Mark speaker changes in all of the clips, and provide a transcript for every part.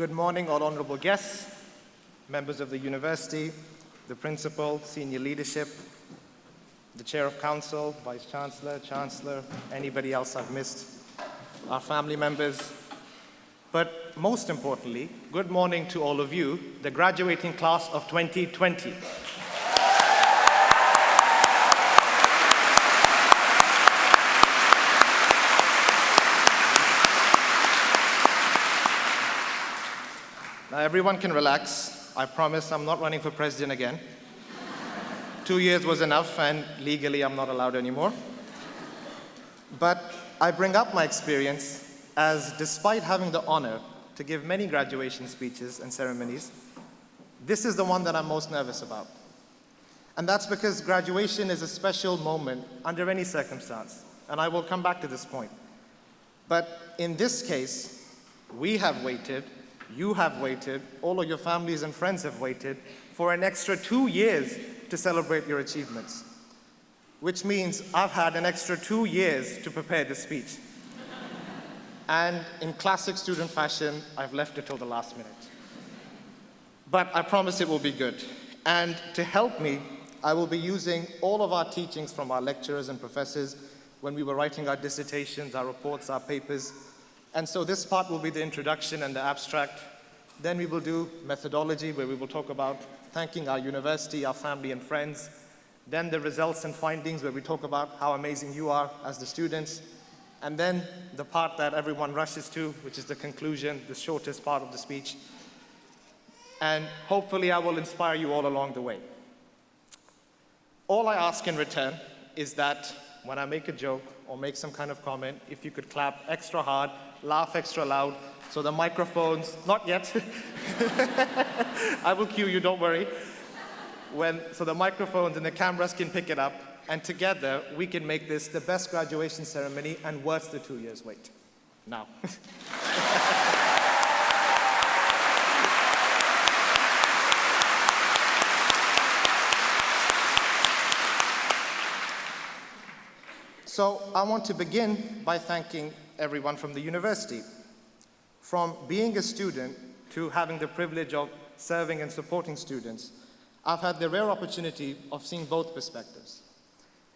Speaker 1: Good morning, all honorable guests, members of the university, the principal, senior leadership, the chair of council, vice chancellor, anybody else I've missed, our family members. But most importantly, good morning to all of you, the graduating class of 2020. Now everyone can relax. I promise I'm not running for president again. 2 years was enough, and legally I'm not allowed anymore. But I bring up my experience as, despite having the honor to give many graduation speeches and ceremonies, this is the one that I'm most nervous about. And that's because graduation is a special moment under any circumstance, and I will come back to this point. But in this case, we have waited, you have waited, all of your families and friends have waited for an extra 2 years to celebrate your achievements, which means I've had an extra 2 years to prepare this speech. And in classic student fashion, I've left it till the last minute. But I promise it will be good. And to help me, I will be using all of our teachings from our lecturers and professors when we were writing our dissertations, our reports, our papers. And so this part will be the introduction and the abstract. Then we will do methodology, where we will talk about thanking our university, our family and friends. Then the results and findings, where we talk about how amazing you are as the students. And then the part that everyone rushes to, which is the conclusion, the shortest part of the speech. And hopefully I will inspire you all along the way. All I ask in return is that when I make a joke or make some kind of comment, if you could clap extra hard, laugh extra loud, so the microphones, not yet, I will cue you, don't worry, so the microphones and the cameras can pick it up, and together we can make this the best graduation ceremony and worth the 2 years wait. Now. So I want to begin by thanking everyone from the university. From being a student to having the privilege of serving and supporting students, I've had the rare opportunity of seeing both perspectives.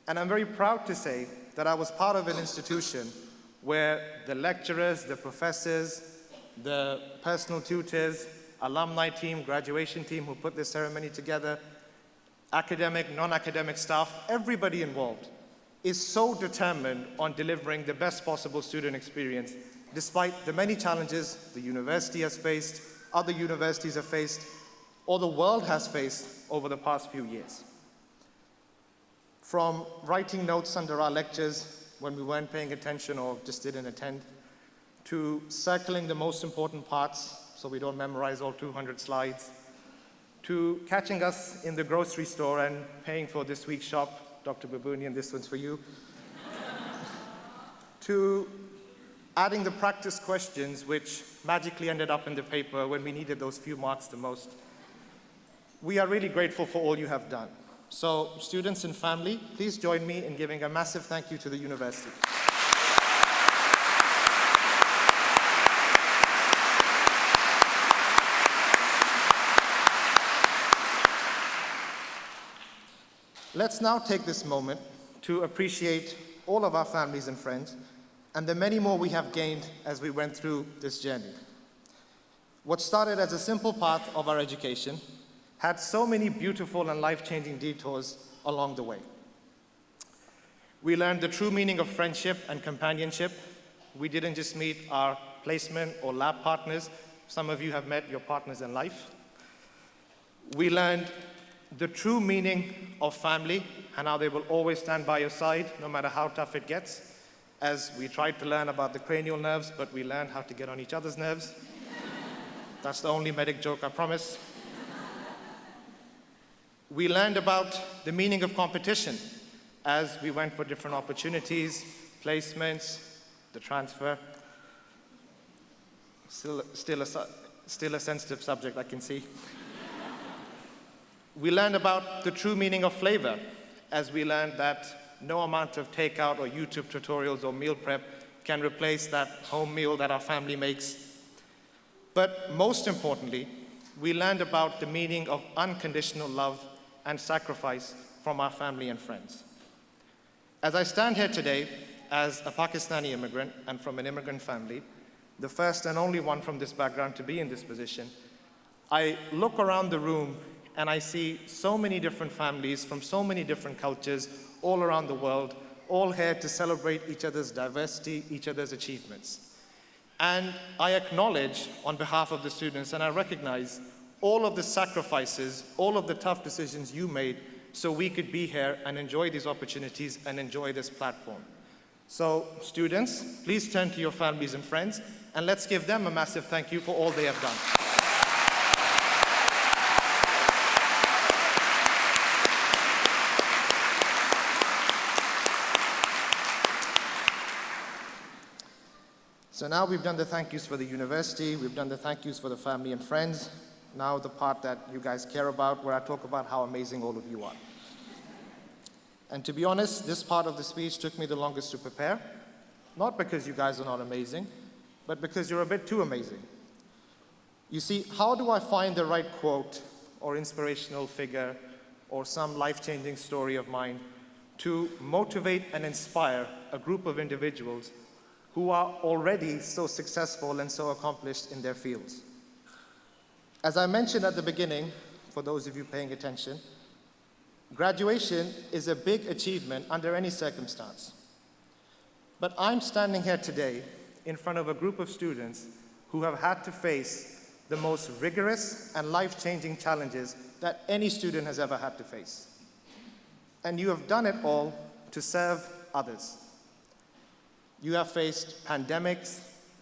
Speaker 1: And I'm very proud to say that I was part of an institution where the lecturers, the professors, the personal tutors, alumni team, graduation team who put this ceremony together, academic, non-academic staff, everybody involved is so determined on delivering the best possible student experience, despite the many challenges the university has faced, other universities have faced, or the world has faced over the past few years. From writing notes under our lectures when we weren't paying attention or just didn't attend, to circling the most important parts so we don't memorize all 200 slides, to catching us in the grocery store and paying for this week's shop. Dr. Babunian, this one's for you. To adding the practice questions, which magically ended up in the paper when we needed those few marks the most. We are really grateful for all you have done. So, students and family, please join me in giving a massive thank you to the university. Let's now take this moment to appreciate all of our families and friends and the many more we have gained as we went through this journey. What started as a simple path of our education had so many beautiful and life-changing detours along the way. We learned the true meaning of friendship and companionship. We didn't just meet our placement or lab partners. Some of you have met your partners in life. We learned the true meaning of family and how they will always stand by your side no matter how tough it gets, as we tried to learn about the cranial nerves, but we learned how to get on each other's nerves. That's the only medic joke, I promise. We learned about the meaning of competition as we went for different opportunities, placements, the transfer. Still a sensitive subject, I can see. We learned about the true meaning of flavor, as we learned that no amount of takeout or YouTube tutorials or meal prep can replace that home meal that our family makes. But most importantly, we learned about the meaning of unconditional love and sacrifice from our family and friends. As I stand here today as a Pakistani immigrant and from an immigrant family, the first and only one from this background to be in this position, I look around the room and I see so many different families from so many different cultures all around the world, all here to celebrate each other's diversity, each other's achievements. And I acknowledge on behalf of the students, and I recognize all of the sacrifices, all of the tough decisions you made so we could be here and enjoy these opportunities and enjoy this platform. So students, please turn to your families and friends, and let's give them a massive thank you for all they have done. So now we've done the thank yous for the university, we've done the thank yous for the family and friends. Now the part that you guys care about, where I talk about how amazing all of you are. And to be honest, this part of the speech took me the longest to prepare. Not because you guys are not amazing, but because you're a bit too amazing. You see, how do I find the right quote or inspirational figure or some life-changing story of mine to motivate and inspire a group of individuals who are already so successful and so accomplished in their fields? As I mentioned at the beginning, for those of you paying attention, graduation is a big achievement under any circumstance. But I'm standing here today in front of a group of students who have had to face the most rigorous and life-changing challenges that any student has ever had to face. And you have done it all to serve others. You have faced pandemics,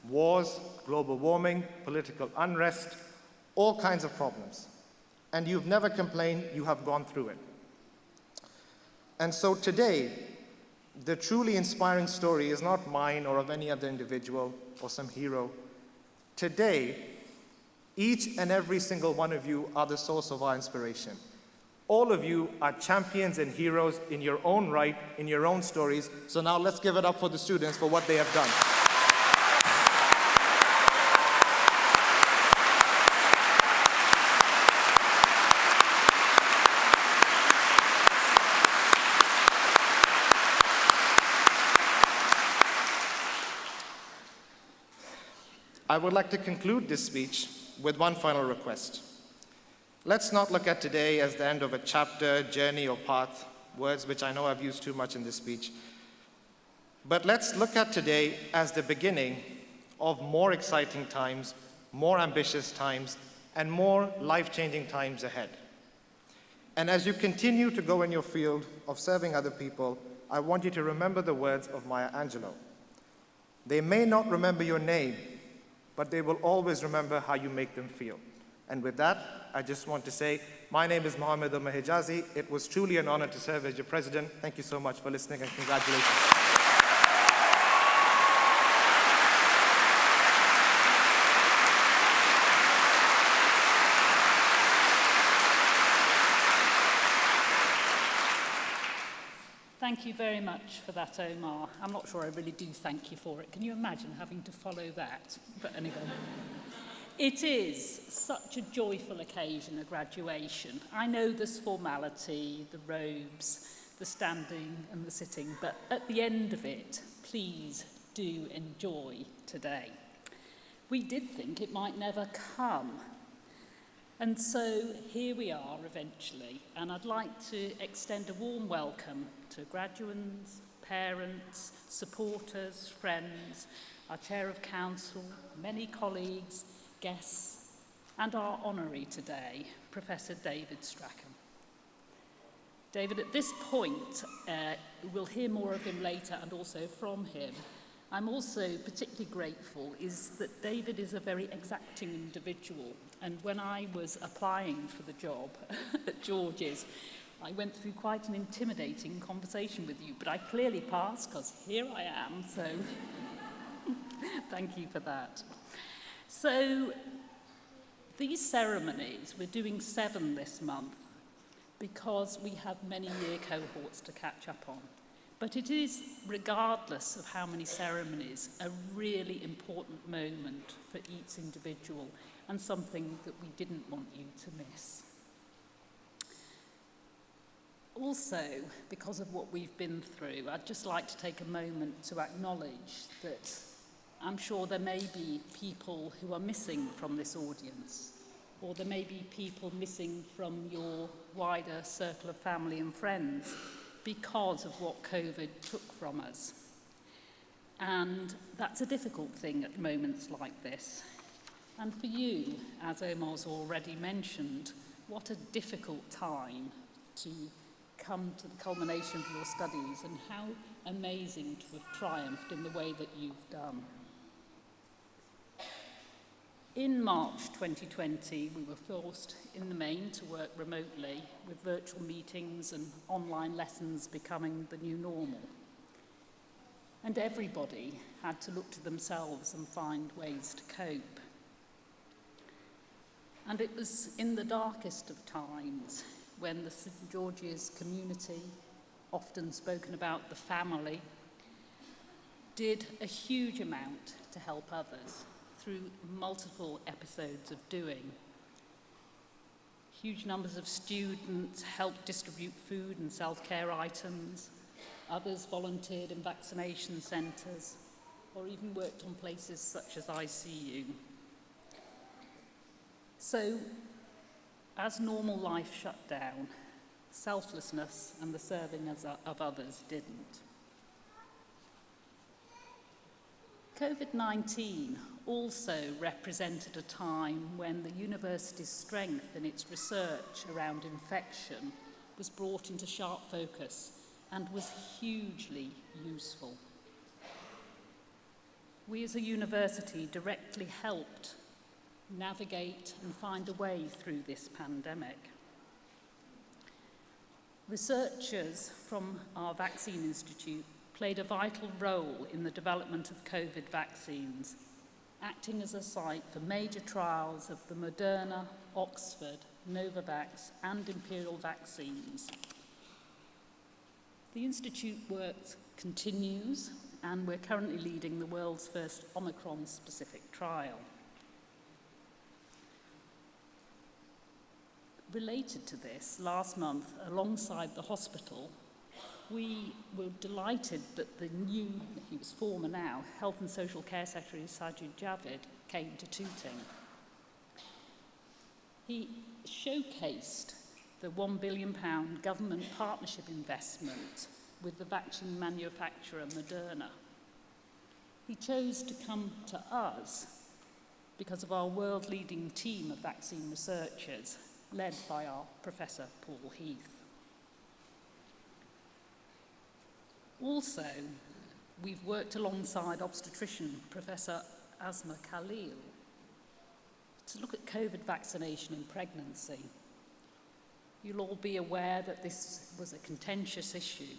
Speaker 1: wars, global warming, political unrest, all kinds of problems. And you've never complained, you have gone through it. And so today, the truly inspiring story is not mine or of any other individual or some hero. Today, each and every single one of you are the source of our inspiration. All of you are champions and heroes in your own right, in your own stories. So now let's give it up for the students for what they have done. I would like to conclude this speech with one final request. Let's not look at today as the end of a chapter, journey, or path, words which I know I've used too much in this speech. But let's look at today as the beginning of more exciting times, more ambitious times, and more life-changing times ahead. And as you continue to go in your field of serving other people, I want you to remember the words of Maya Angelou. They may not remember your name, but they will always remember how you make them feel. And with that, I just want to say, my name is Mohammed Al-Mahijazi. It was truly an honor to serve as your president. Thank you so much for listening, and congratulations.
Speaker 2: Thank you very much for that, Omar. I'm not sure I really do thank you for it. Can you imagine having to follow that? But anyway. It is such a joyful occasion, a graduation. I know there's formality, the robes, the standing and the sitting, but at the end of it, please do enjoy today. We did think it might never come. And so here we are eventually, and I'd like to extend a warm welcome to graduates, parents, supporters, friends, our Chair of Council, many colleagues, guests, and our honoree today, Professor David Strachan. David, at this point, we'll hear more of him later and also from him. I'm also particularly grateful is that David is a very exacting individual, and when I was applying for the job at George's, I went through quite an intimidating conversation with you, but I clearly passed because here I am, so thank you for that. So these ceremonies, we're doing 7 this month because we have many year cohorts to catch up on. But it is, regardless of how many ceremonies, a really important moment for each individual and something that we didn't want you to miss. Also, because of what we've been through, I'd just like to take a moment to acknowledge that I'm sure there may be people who are missing from this audience, or there may be people missing from your wider circle of family and friends because of what COVID took from us. And that's a difficult thing at moments like this. And for you, as Omar's already mentioned, what a difficult time to come to the culmination of your studies, and how amazing to have triumphed in the way that you've done. In March 2020, we were forced in the main to work remotely, with virtual meetings and online lessons becoming the new normal. And everybody had to look to themselves and find ways to cope. And it was in the darkest of times when the St George's community, often spoken about the family, did a huge amount to help others through multiple episodes of doing. Huge numbers of students helped distribute food and self-care items. Others volunteered in vaccination centres, or even worked on places such as ICU. So, as normal life shut down, selflessness and the serving of others didn't. COVID-19 also represented a time when the university's strength in its research around infection was brought into sharp focus and was hugely useful. We as a university directly helped navigate and find a way through this pandemic. Researchers from our Vaccine Institute played a vital role in the development of COVID vaccines, acting as a site for major trials of the Moderna, Oxford, Novavax and Imperial vaccines. The Institute work continues, and we're currently leading the world's first Omicron-specific trial. Related to this, last month, alongside the hospital, we were delighted that the new, he was former now, Health and Social Care Secretary Sajid Javid came to Tooting. He showcased the £1 billion government partnership investment with the vaccine manufacturer Moderna. He chose to come to us because of our world-leading team of vaccine researchers, led by our Professor Paul Heath. Also, we've worked alongside obstetrician Professor Asma Khalil to look at COVID vaccination in pregnancy. You'll all be aware that this was a contentious issue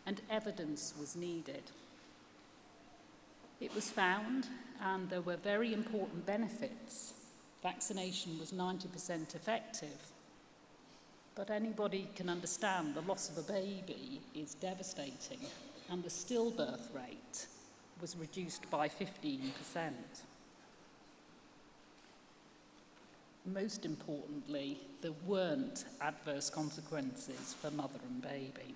Speaker 2: and evidence was needed. It was found, and there were very important benefits. Vaccination was 90% effective, but anybody can understand the loss of a baby is devastating, and the stillbirth rate was reduced by 15%. Most importantly, there weren't adverse consequences for mother and baby.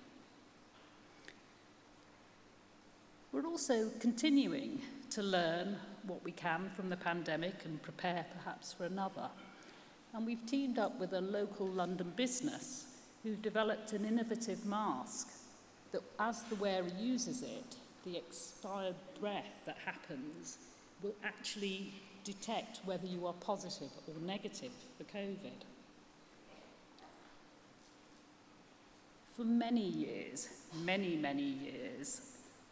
Speaker 2: We're also continuing to learn what we can from the pandemic and prepare perhaps for another. And we've teamed up with a local London business who developed an innovative mask that, as the wearer uses it, the expired breath that happens will actually detect whether you are positive or negative for COVID. For many years, many years,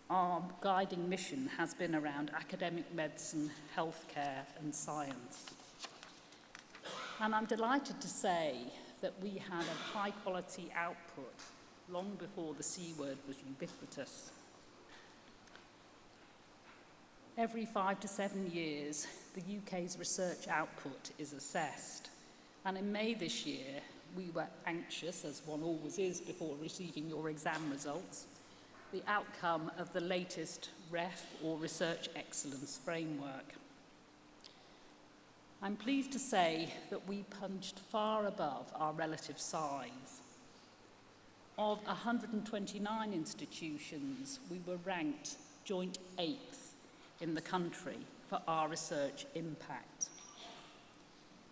Speaker 2: our guiding mission has been around academic medicine, healthcare and science. And I'm delighted to say that we had a high quality output long before the C word was ubiquitous. Every 5 to 7 years, the UK's research output is assessed. And in May this year, we were anxious, as one always is before receiving your exam results, the outcome of the latest REF, or Research Excellence Framework. I'm pleased to say that we punched far above our relative size. Of 129 institutions, we were ranked joint 8th in the country for our research impact.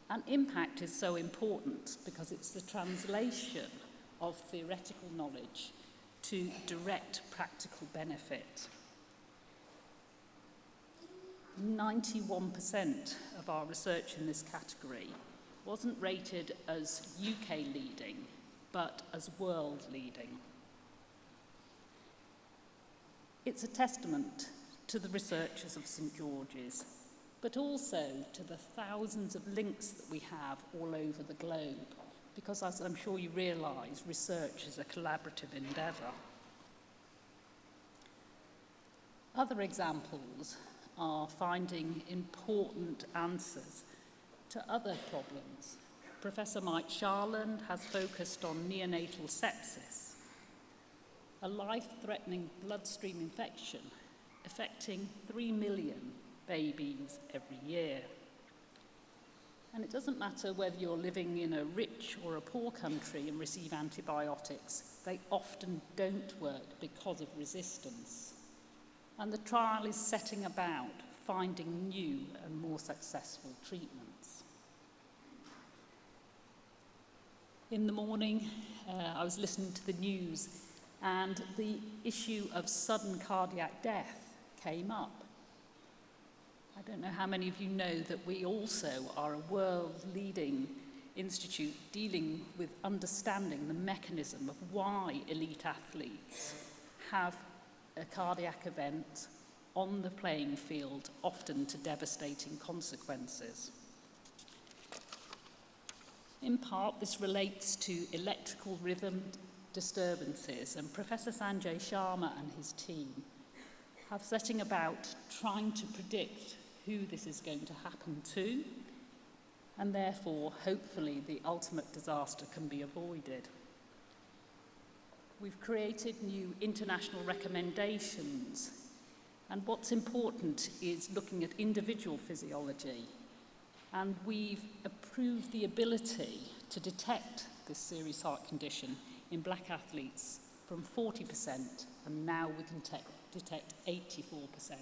Speaker 2: And impact is so important because it's the translation of theoretical knowledge to direct practical benefit. 91% of our research in this category wasn't rated as UK leading, but as world leading. It's a testament to the researchers of St George's, but also to the thousands of links that we have all over the globe, because as I'm sure you realise, research is a collaborative endeavour. Other examples are finding important answers to other problems. Professor Mike Sharland has focused on neonatal sepsis, a life-threatening bloodstream infection affecting 3 million babies every year. And it doesn't matter whether you're living in a rich or a poor country and receive antibiotics, they often don't work because of resistance. And the trial is setting about finding new and more successful treatments. In the morning, I was listening to the news, and the issue of sudden cardiac death came up. I don't know how many of you know that we also are a world-leading institute dealing with understanding the mechanism of why elite athletes have a cardiac event on the playing field, often to devastating consequences. In part, this relates to electrical rhythm disturbances, and Professor Sanjay Sharma and his team have setting about trying to predict who this is going to happen to, and therefore, hopefully, the ultimate disaster can be avoided. We've created new international recommendations, and what's important is looking at individual physiology, and we've approved the ability to detect this serious heart condition in black athletes from 40%, and now we can detect 84%.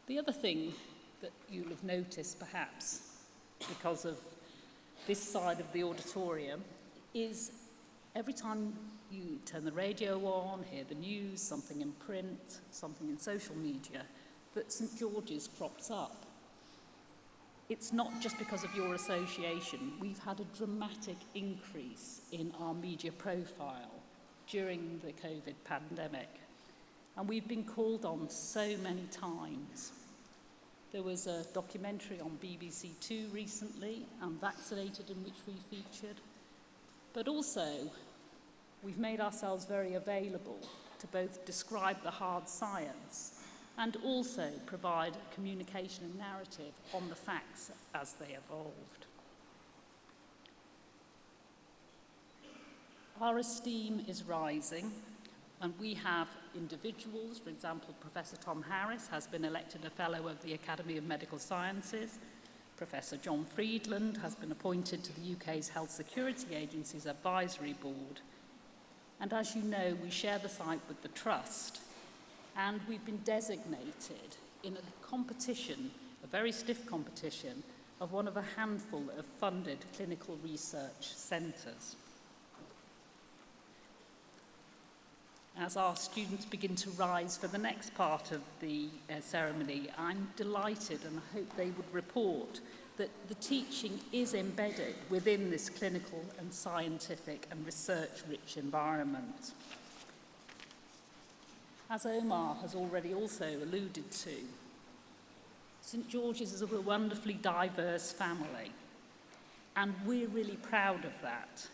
Speaker 2: The other thing that you'll have noticed, perhaps, because of this side of the auditorium, is every time you turn the radio on, hear the news, something in print, something in social media, that St George's crops up. It's not just because of your association. We've had a dramatic increase in our media profile during the COVID pandemic, and we've been called on so many times. There was a documentary on BBC Two recently, Unvaccinated, in which we featured. But also, we've made ourselves very available to both describe the hard science and also provide communication and narrative on the facts as they evolved. Our esteem is rising, and we have individuals, for example, Professor Tom Harris has been elected a Fellow of the Academy of Medical Sciences. Professor John Friedland has been appointed to the UK's Health Security Agency's Advisory Board. And as you know, we share the site with the Trust, and we've been designated in a competition, a very stiff competition, of one of a handful of funded clinical research centres. As our students begin to rise for the next part of the ceremony, I'm delighted, and I hope they would report that the teaching is embedded within this clinical and scientific and research-rich environment. As Omar has already also alluded to, St George's is a wonderfully diverse family, and we're really proud of that.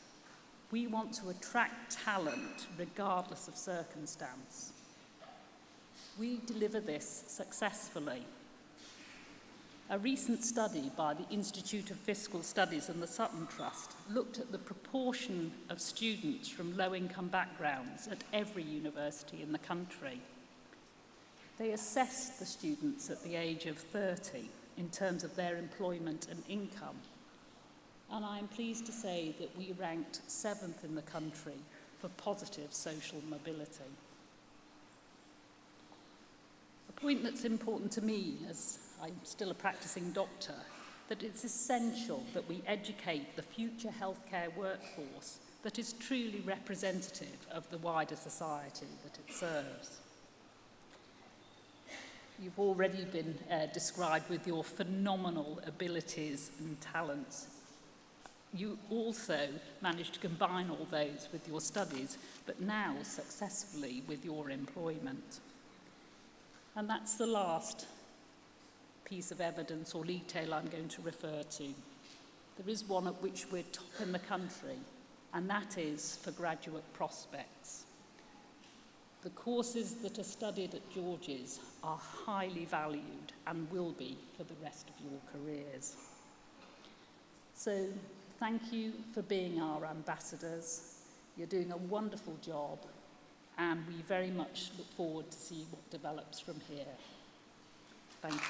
Speaker 2: We want to attract talent regardless of circumstance. We deliver this successfully. A recent study by the Institute of Fiscal Studies and the Sutton Trust looked at the proportion of students from low-income backgrounds at every university in the country. They assessed the students at the age of 30 in terms of their employment and income. And I am pleased to say that we ranked 7th in the country for positive social mobility. A point that's important to me, as I'm still a practicing doctor, that it's essential that we educate the future healthcare workforce that is truly representative of the wider society that it serves. You've already been described with your phenomenal abilities and talents. You also managed to combine all those with your studies, but now successfully with your employment. And that's the last piece of evidence or detail I'm going to refer to. There is one at which we're top in the country, and that is for graduate prospects. The courses that are studied at George's are highly valued and will be for the rest of your careers. So thank you for being our ambassadors. You're doing a wonderful job, and we very much look forward to see what develops from here. Thank you.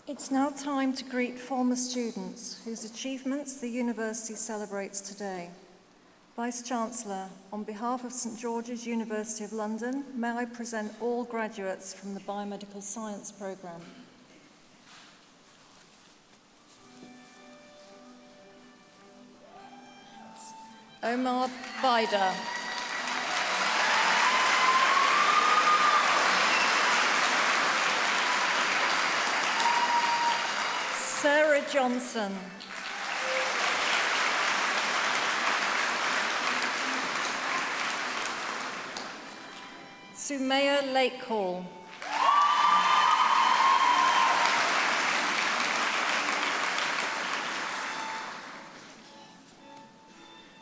Speaker 3: It's now time to greet former students whose achievements the university celebrates today. Vice-Chancellor, on behalf of St George's University of London, may I present all graduates from the Biomedical Science programme. Omar Baida. Sarah Johnson. Sumaya Lakehall.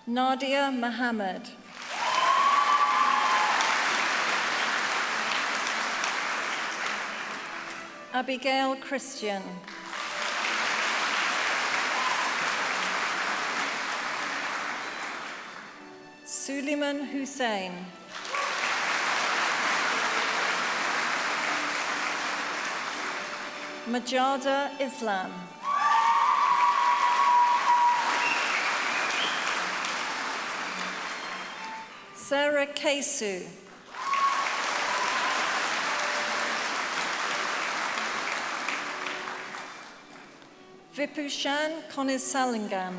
Speaker 3: Nadia Mohammed. Abigail Christian. Suleiman Hussein. Majada Islam. Sarah Kesu. Vipushan Konisalingam.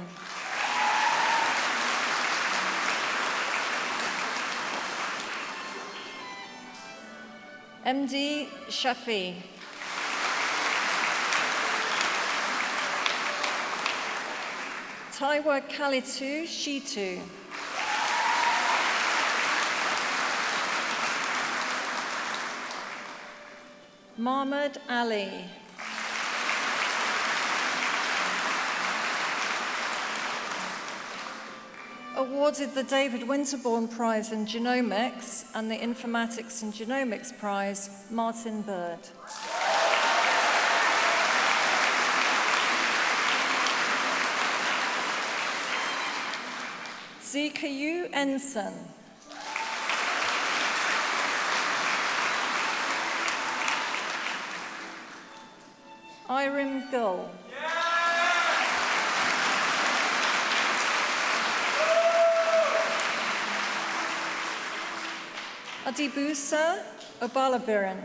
Speaker 3: MD Shafi. Taiwa Kalitu Shitu. Mahmoud Ali. Awarded the David Winterbourne Prize in Genomics and the Informatics and Genomics Prize, Martin Bird. Zikayu Ensign. Irim Gull. Adibusa Obalabiran.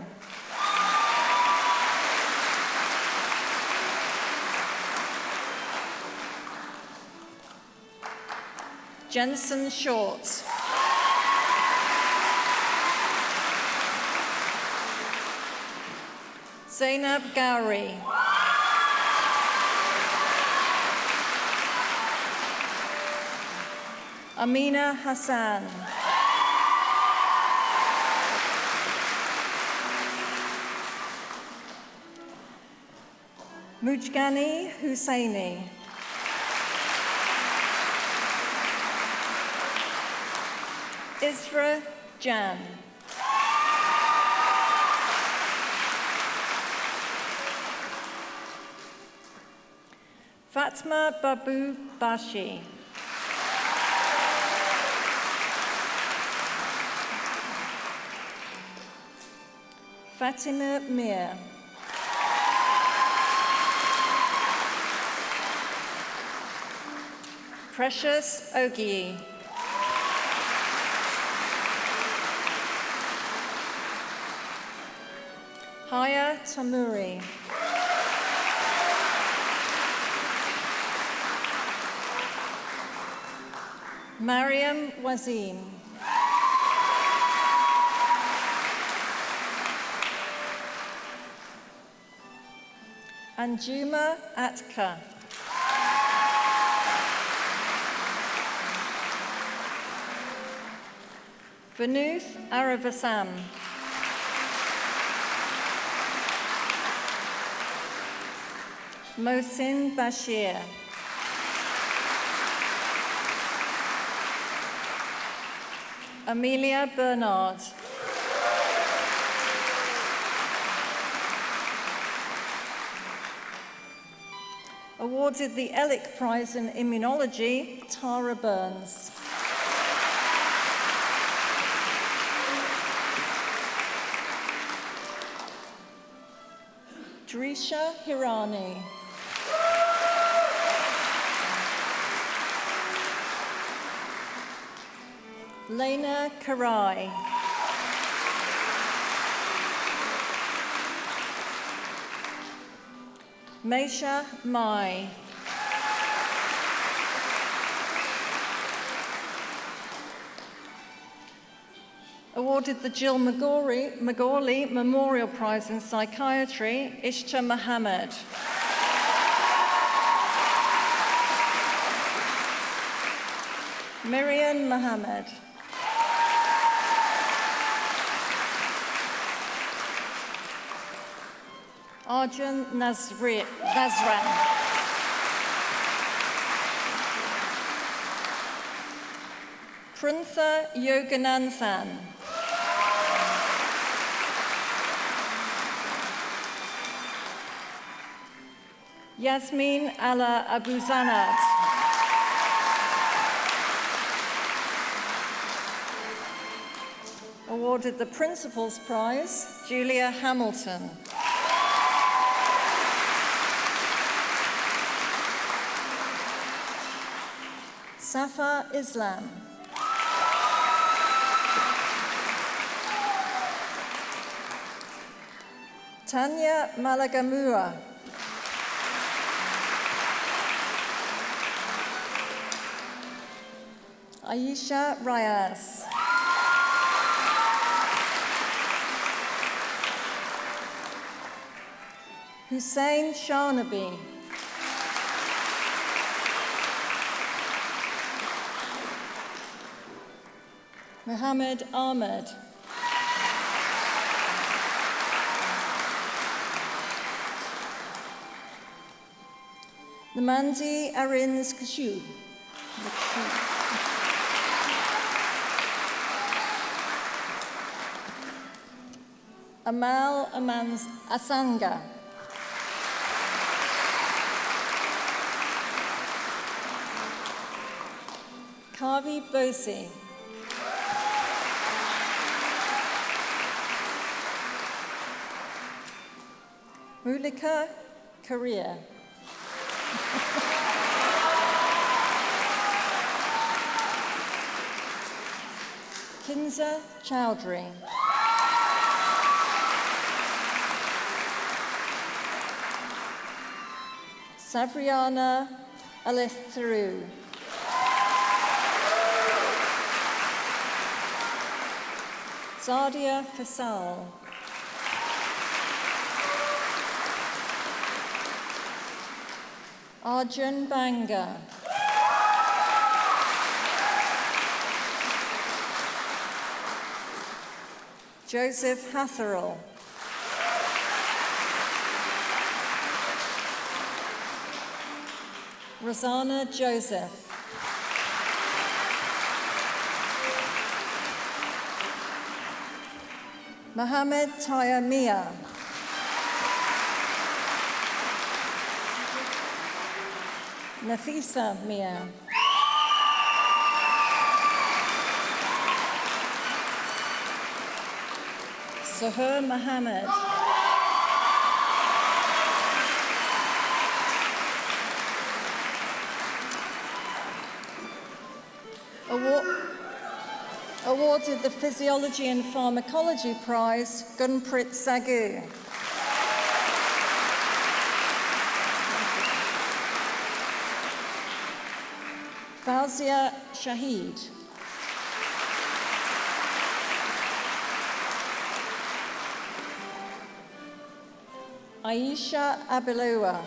Speaker 3: Jensen Short. Zainab Gowrie. Amina Hassan. Mujgani Hussaini. Isra Jan. Fatma Babu Bashi. Fatima Mir. Precious Ogie. Haya Tamuri. Mariam Wazim. Anjuma Atka. Vanuth Aravasam. Mohsin Bashir. Amelia Bernard. Awarded the Ellick Prize in Immunology, Tara Burns. Drisha Hirani. Lena Karai. Meisha Mai. Awarded the Jill Macaulay Memorial Prize in Psychiatry, Ishta Mohammed. Miriam Mohammed. Arjun Nazran. Printha Yogananthan. Yasmin Ala Abuzanat. Awarded the Principal's Prize, Julia Hamilton. Safa Islam. Tanya Malagamua. Aisha Rayas. Hussein Sharnabi. Muhammad Ahmed. Namandi Arins Kashu. Amal Amans Asanga. Kavi Bosi. Mulika Korea. Kinza Chowdhury. Savriana Alithru. Zadia Fasal. Arjun Banga. Joseph Hatherall. Rosanna Joseph. Mohammed Tayamia. Nafisa Mia. Suhur Mohammed. Awarded the Physiology and Pharmacology Prize, Gunprit Sagu. Fauzia Shahid. Aisha Abiloua.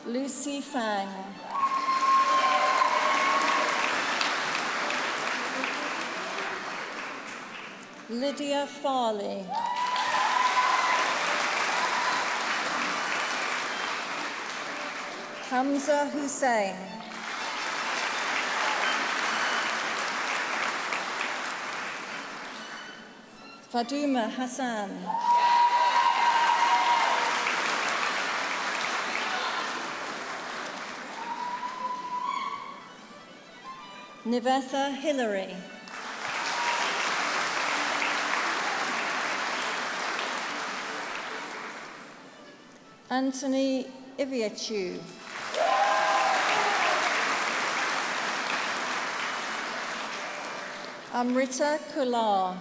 Speaker 3: Lucy Fang. Lydia Farley. Hamza Hussein. Faduma Hassan. Nivetha Hillary. Anthony Iviachu. Amrita Kular.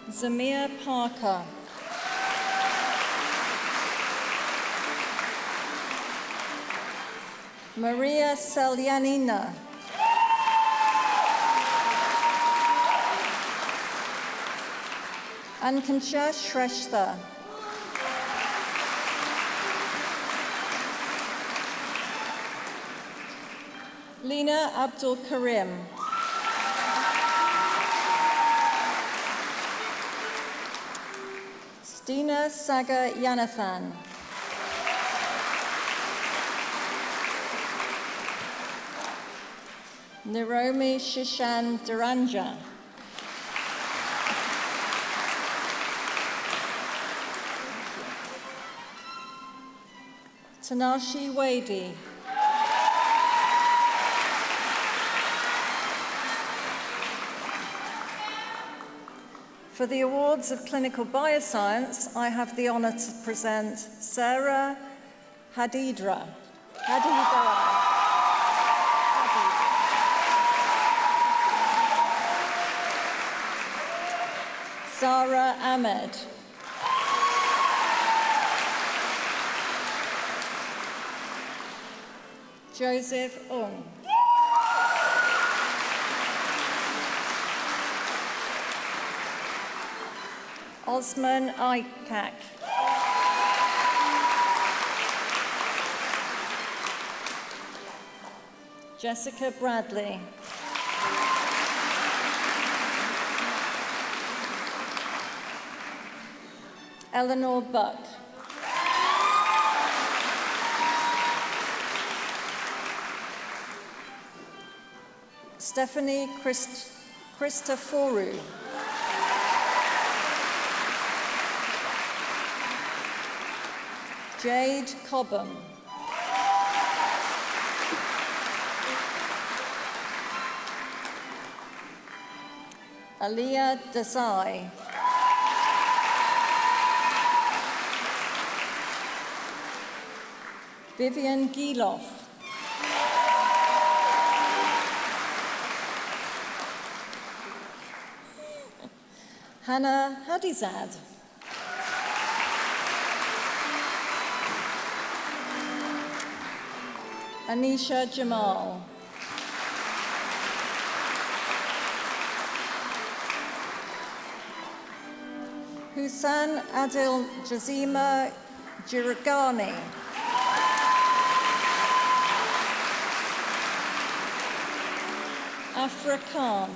Speaker 3: Zamir Parker. Maria Selyanina. Ankancha Shrestha. Lina Abdul Karim. Stina Saga Yanathan. Niromi Shishan Duranja. Tanashi Wadi. For the awards of clinical bioscience, I have the honor to present Sarah Hadidra. Zara Ahmed. Joseph Ung. Osman Aikak. Jessica Bradley. Eleanor Buck. Stephanie Christoforou. Jade Cobham. Aliyah Desai. Vivian Giloff. Hannah Hadizad. Anisha Jamal. Hussan Adil Jazima Jiragani. Afra Khan.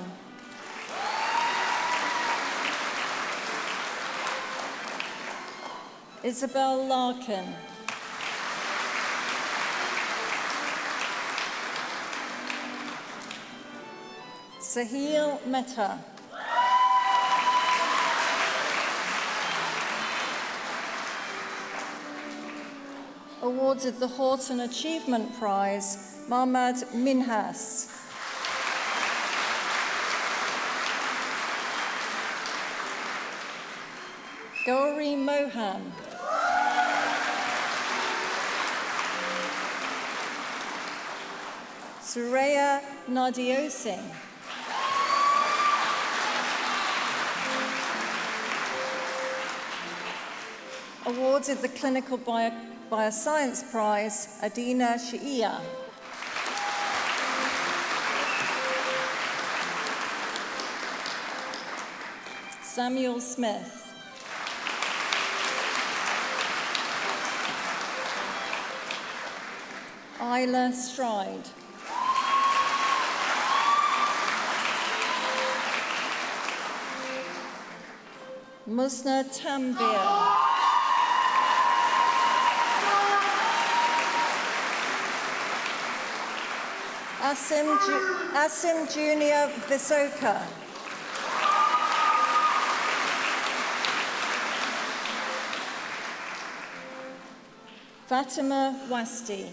Speaker 3: Isabel Larkin. Sahil Mehta. Awarded the Horton Achievement Prize, Mahmoud Minhas. Gauri Mohan. Suraya Nadio Singh. Awarded the Clinical Bioscience Prize, Adina Shia. Samuel Smith. Isla Stride. Musna Tanvir. Asim Junior Visoka. Fatima Wasti.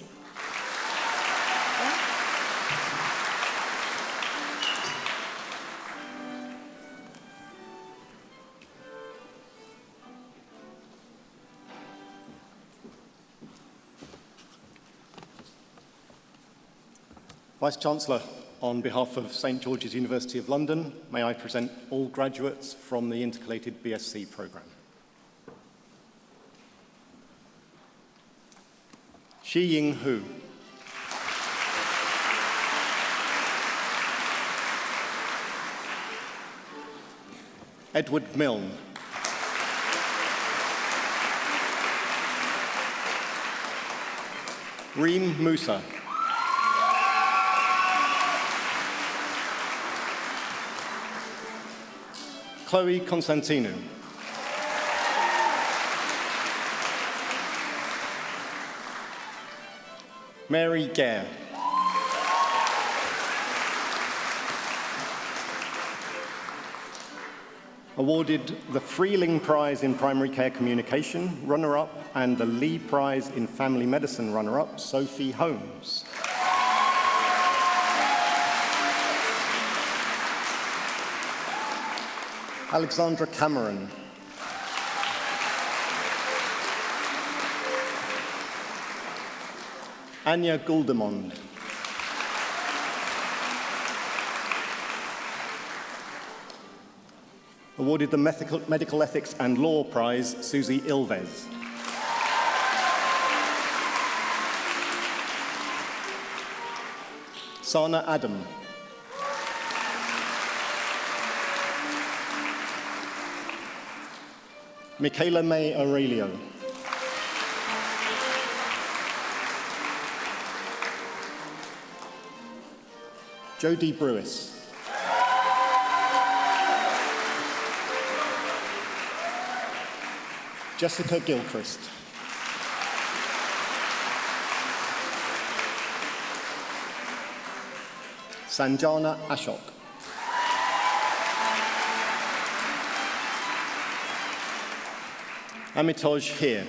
Speaker 4: Vice-Chancellor, on behalf of St George's University of London, may I present all graduates from the Intercalated BSc programme. Shi Ying Hu. Edward Milne. Reem Musa. Chloe Constantinou. Mary Gare. Awarded the Freeling Prize in Primary Care Communication, runner-up, and the Lee Prize in Family Medicine, runner-up, Sophie Holmes. Alexandra Cameron. Anya Guldemond. Awarded the Medical Ethics and Law Prize, Susie Ilves. Sana Adam. Michaela May Aurelio. Jodie Brewis. Jessica Gilchrist. Sanjana Ashok. Amitoj Heer.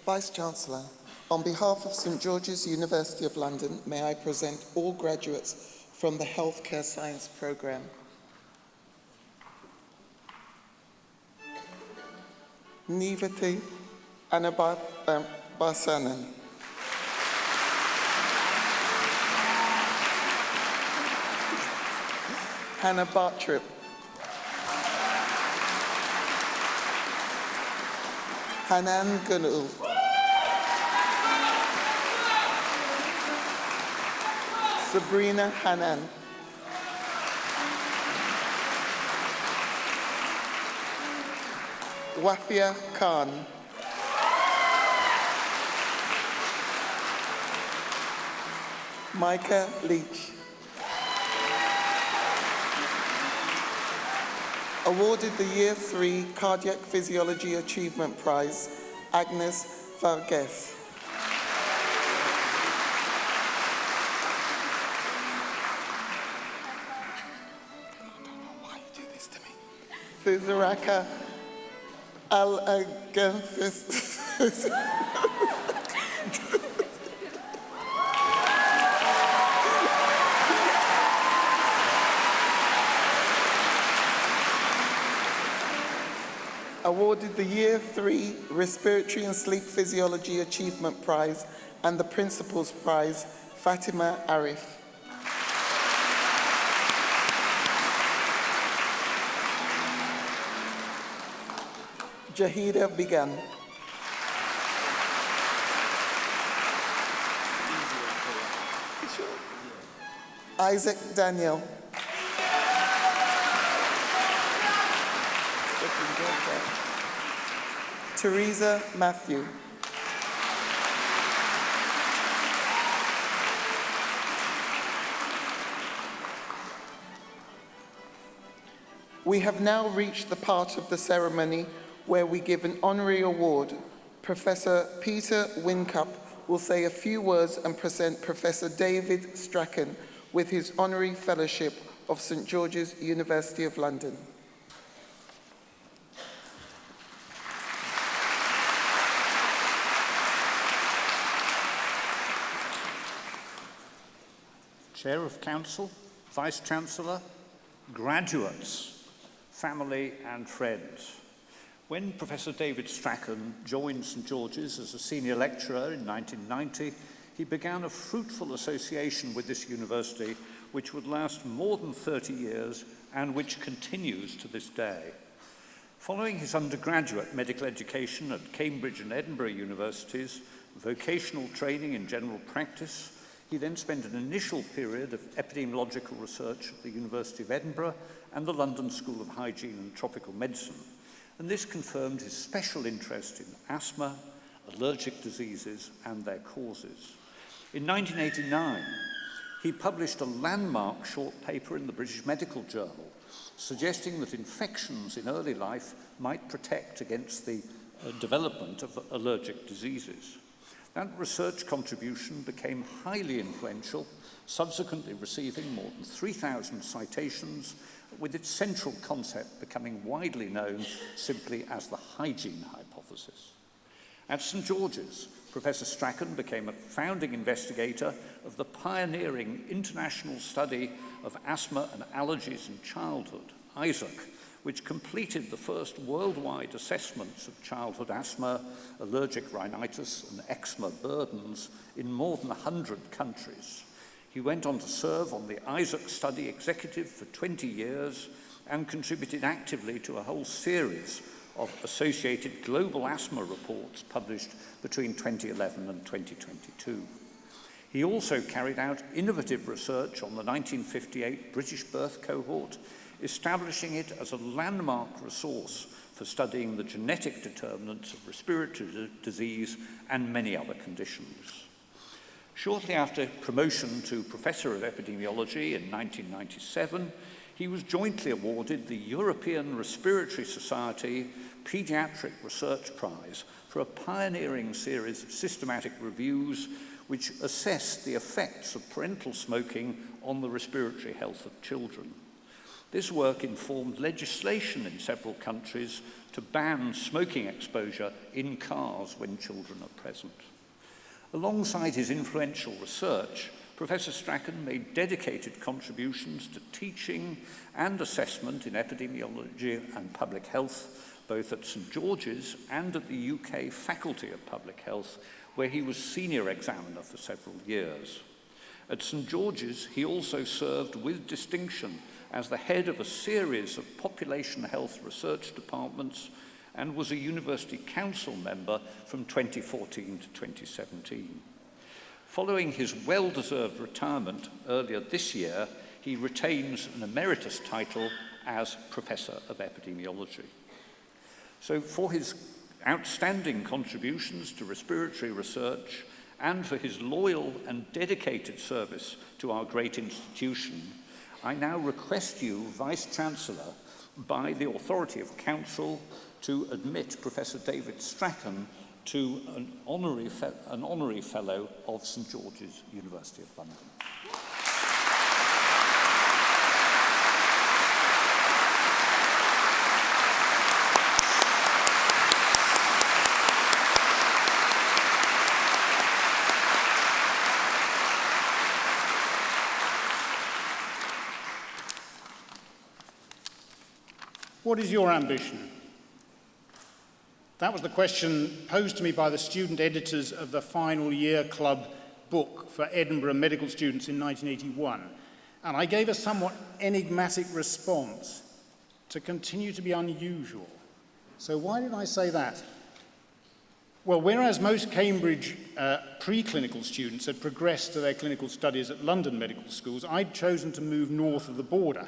Speaker 5: Vice-Chancellor, on behalf of St George's University of London, may I present all graduates from the Healthcare Science programme. Nivati Anabasanan. Hannah Bartrip. Hanan Gunul. Sabrina Hanan. Wafia Khan. Micah Leach. Awarded the Year 3 Cardiac Physiology Achievement Prize, Agnes Vargas. Why you do this to me? Fuzaraka Al-Aganthis. Awarded the Year 3 Respiratory and Sleep Physiology Achievement Prize and the Principal's Prize, Fatima Arif. Jahida Bigan. Isaac Daniel. Teresa Matthew. We have now reached the part of the ceremony where we give an honorary award. Professor Peter Wincup will say a few words and present Professor David Strachan with his honorary fellowship of St George's University of London.
Speaker 6: Chair of Council, Vice-Chancellor, graduates, family and friends. When Professor David Strachan joined St George's as a senior lecturer in 1990, he began a fruitful association with this university which would last more than 30 years and which continues to this day. Following his undergraduate medical education at Cambridge and Edinburgh universities, vocational training in general practice, he then spent an initial period of epidemiological research at the University of Edinburgh and the London School of Hygiene and Tropical Medicine, and this confirmed his special interest in asthma, allergic diseases, and their causes. In 1989, he published a landmark short paper in the British Medical Journal, suggesting that infections in early life might protect against the development of allergic diseases. That research contribution became highly influential, subsequently receiving more than 3,000 citations, with its central concept becoming widely known simply as the hygiene hypothesis. At St George's, Professor Strachan became a founding investigator of the pioneering international study of asthma and allergies in childhood, ISAC, which completed the first worldwide assessments of childhood asthma, allergic rhinitis, and eczema burdens in more than 100 countries. He went on to serve on the ISAC study executive for 20 years and contributed actively to a whole series of associated global asthma reports published between 2011 and 2022. He also carried out innovative research on the 1958 British birth cohort, establishing it as a landmark resource for studying the genetic determinants of respiratory disease and many other conditions. Shortly after promotion to Professor of Epidemiology in 1997, he was jointly awarded the European Respiratory Society Pediatric Research Prize for a pioneering series of systematic reviews which assessed the effects of parental smoking on the respiratory health of children. This work informed legislation in several countries to ban smoking exposure in cars when children are present. Alongside his influential research, Professor Strachan made dedicated contributions to teaching and assessment in epidemiology and public health, both at St George's and at the UK Faculty of Public Health, where he was senior examiner for several years. At St George's, he also served with distinction as the head of a series of population health research departments and was a university council member from 2014 to 2017. Following his well-deserved retirement earlier this year, he retains an emeritus title as Professor of Epidemiology. So for his outstanding contributions to respiratory research and for his loyal and dedicated service to our great institution, I now request you, Vice-Chancellor, by the authority of Council to admit Professor David Strachan to an honorary fellow of St George's, University of London.
Speaker 7: What is your ambition? That was the question posed to me by the student editors of the final year club book for Edinburgh medical students in 1981. And I gave a somewhat enigmatic response: to continue to be unusual. So why did I say that? Well, whereas most Cambridge preclinical students had progressed to their clinical studies at London medical schools, I'd chosen to move north of the border,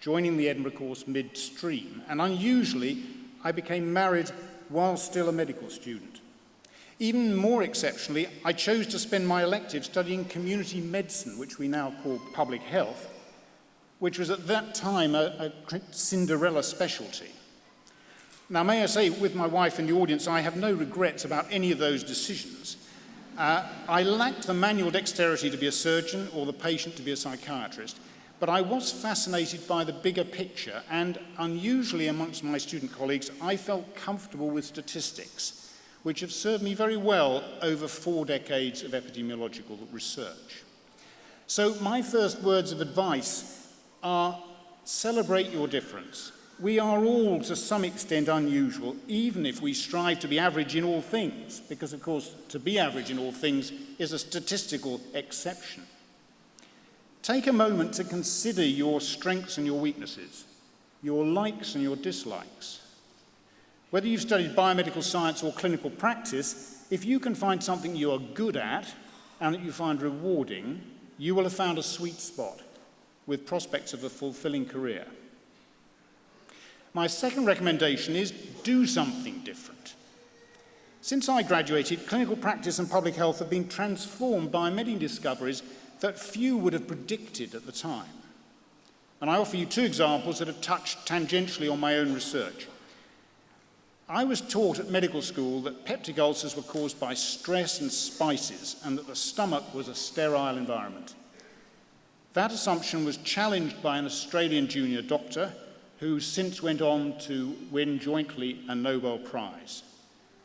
Speaker 7: joining the Edinburgh course midstream, and unusually, I became married while still a medical student. Even more exceptionally, I chose to spend my elective studying community medicine, which we now call public health, which was at that time a Cinderella specialty. Now, may I say, with my wife in the audience, I have no regrets about any of those decisions. I lacked the manual dexterity to be a surgeon or the patient to be a psychiatrist, but I was fascinated by the bigger picture, and unusually amongst my student colleagues, I felt comfortable with statistics, which have served me very well over 4 decades of epidemiological research. So my first words of advice are: celebrate your difference. We are all, to some extent, unusual, even if we strive to be average in all things, because, of course, to be average in all things is a statistical exception. Take a moment to consider your strengths and your weaknesses, your likes and your dislikes. Whether you've studied biomedical science or clinical practice, if you can find something you are good at and that you find rewarding, you will have found a sweet spot with prospects of a fulfilling career. My second recommendation is do something different. Since I graduated, clinical practice and public health have been transformed by many discoveries that few would have predicted at the time. And I offer you 2 examples that have touched tangentially on my own research. I was taught at medical school that peptic ulcers were caused by stress and spices, and that the stomach was a sterile environment. That assumption was challenged by an Australian junior doctor who since went on to win jointly a Nobel Prize.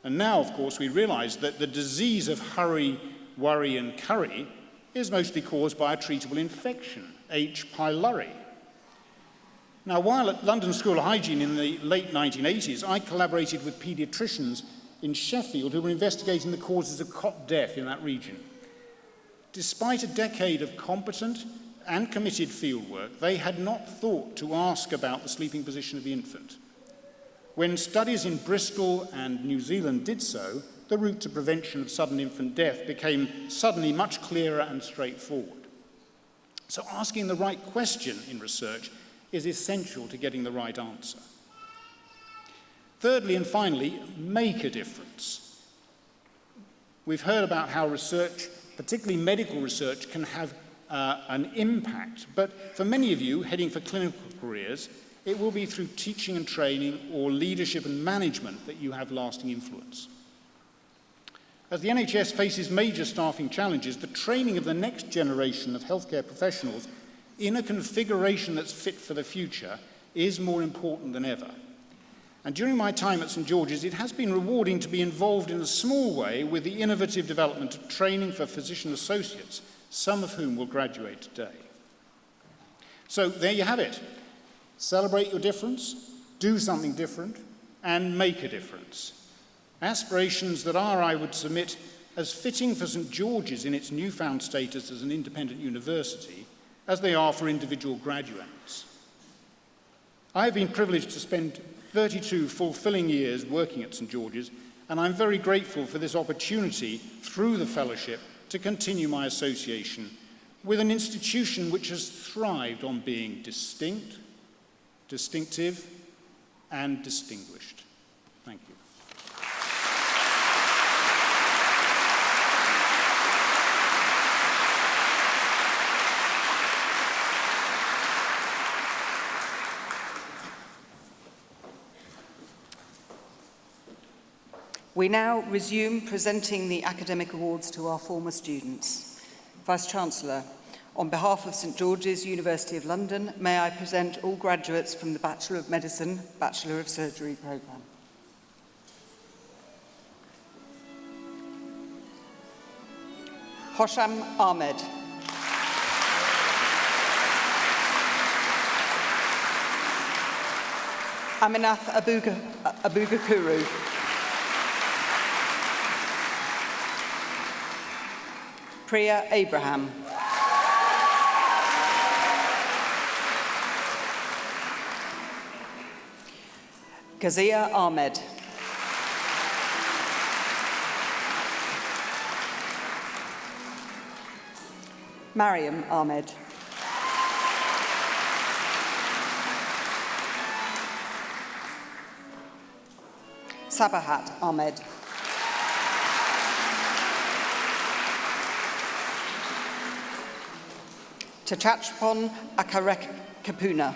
Speaker 7: And now, of course, we realise that the disease of hurry, worry, and curry is mostly caused by a treatable infection, H. pylori. Now, while at London School of Hygiene in the late 1980s, I collaborated with paediatricians in Sheffield who were investigating the causes of cot death in that region. Despite a decade of competent and committed fieldwork, they had not thought to ask about the sleeping position of the infant. When studies in Bristol and New Zealand did so, the route to prevention of sudden infant death became suddenly much clearer and straightforward. So asking the right question in research is essential to getting the right answer. Thirdly and finally, make a difference. We've heard about how research, particularly medical research, can have an impact, but for many of you heading for clinical careers, it will be through teaching and training or leadership and management that you have lasting influence. As the NHS faces major staffing challenges, the training of the next generation of healthcare professionals in a configuration that's fit for the future is more important than ever. And during my time at St George's, it has been rewarding to be involved in a small way with the innovative development of training for physician associates, some of whom will graduate today. So there you have it. Celebrate your difference, do something different, and make a difference. Aspirations that are, I would submit, as fitting for St George's in its newfound status as an independent university as they are for individual graduates. I have been privileged to spend 32 fulfilling years working at St George's, and I'm very grateful for this opportunity through the fellowship to continue my association with an institution which has thrived on being distinct, distinctive, and distinguished. Thank you.
Speaker 8: We now resume presenting the academic awards to our former students. Vice-Chancellor, on behalf of St George's University of London, may I present all graduates from the Bachelor of Medicine, Bachelor of Surgery programme. Hosham Ahmed. Aminath Abugakuru. Priya Abraham. Kazia Ahmed. Mariam Ahmed. Sabahat Ahmed. Tachachpon Akarek Kapuna.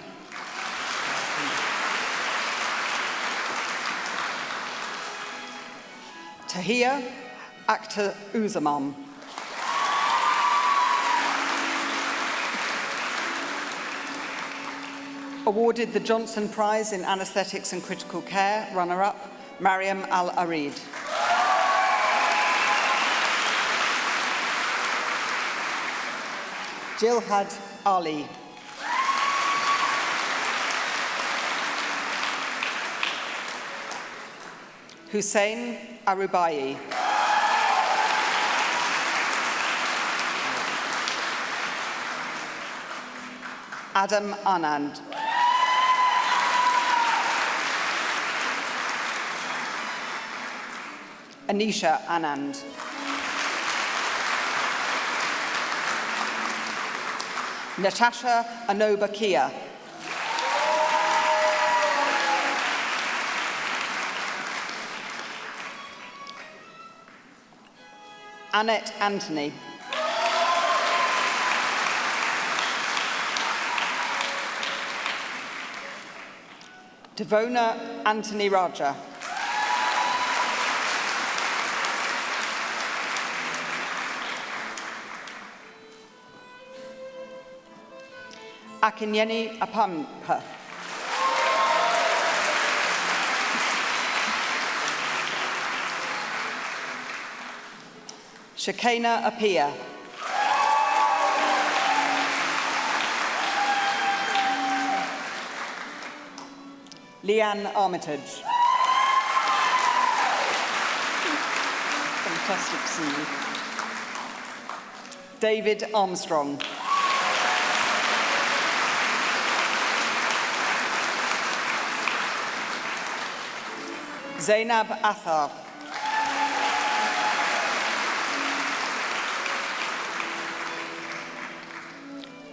Speaker 8: Tahia Akhtar Uzamam. Awarded the Johnson Prize in Anaesthetics and Critical Care, runner-up, Mariam Al-Arid. Jilhad Ali. Hussein Arubai. Adam Anand. Anisha Anand. Natasha Anobakia. Annette Anthony. Devona Anthony Raja. Akinyeni Apampa. Shakena Apia. Leanne Armitage. Fantastic to see you. David Armstrong. Zainab Athar.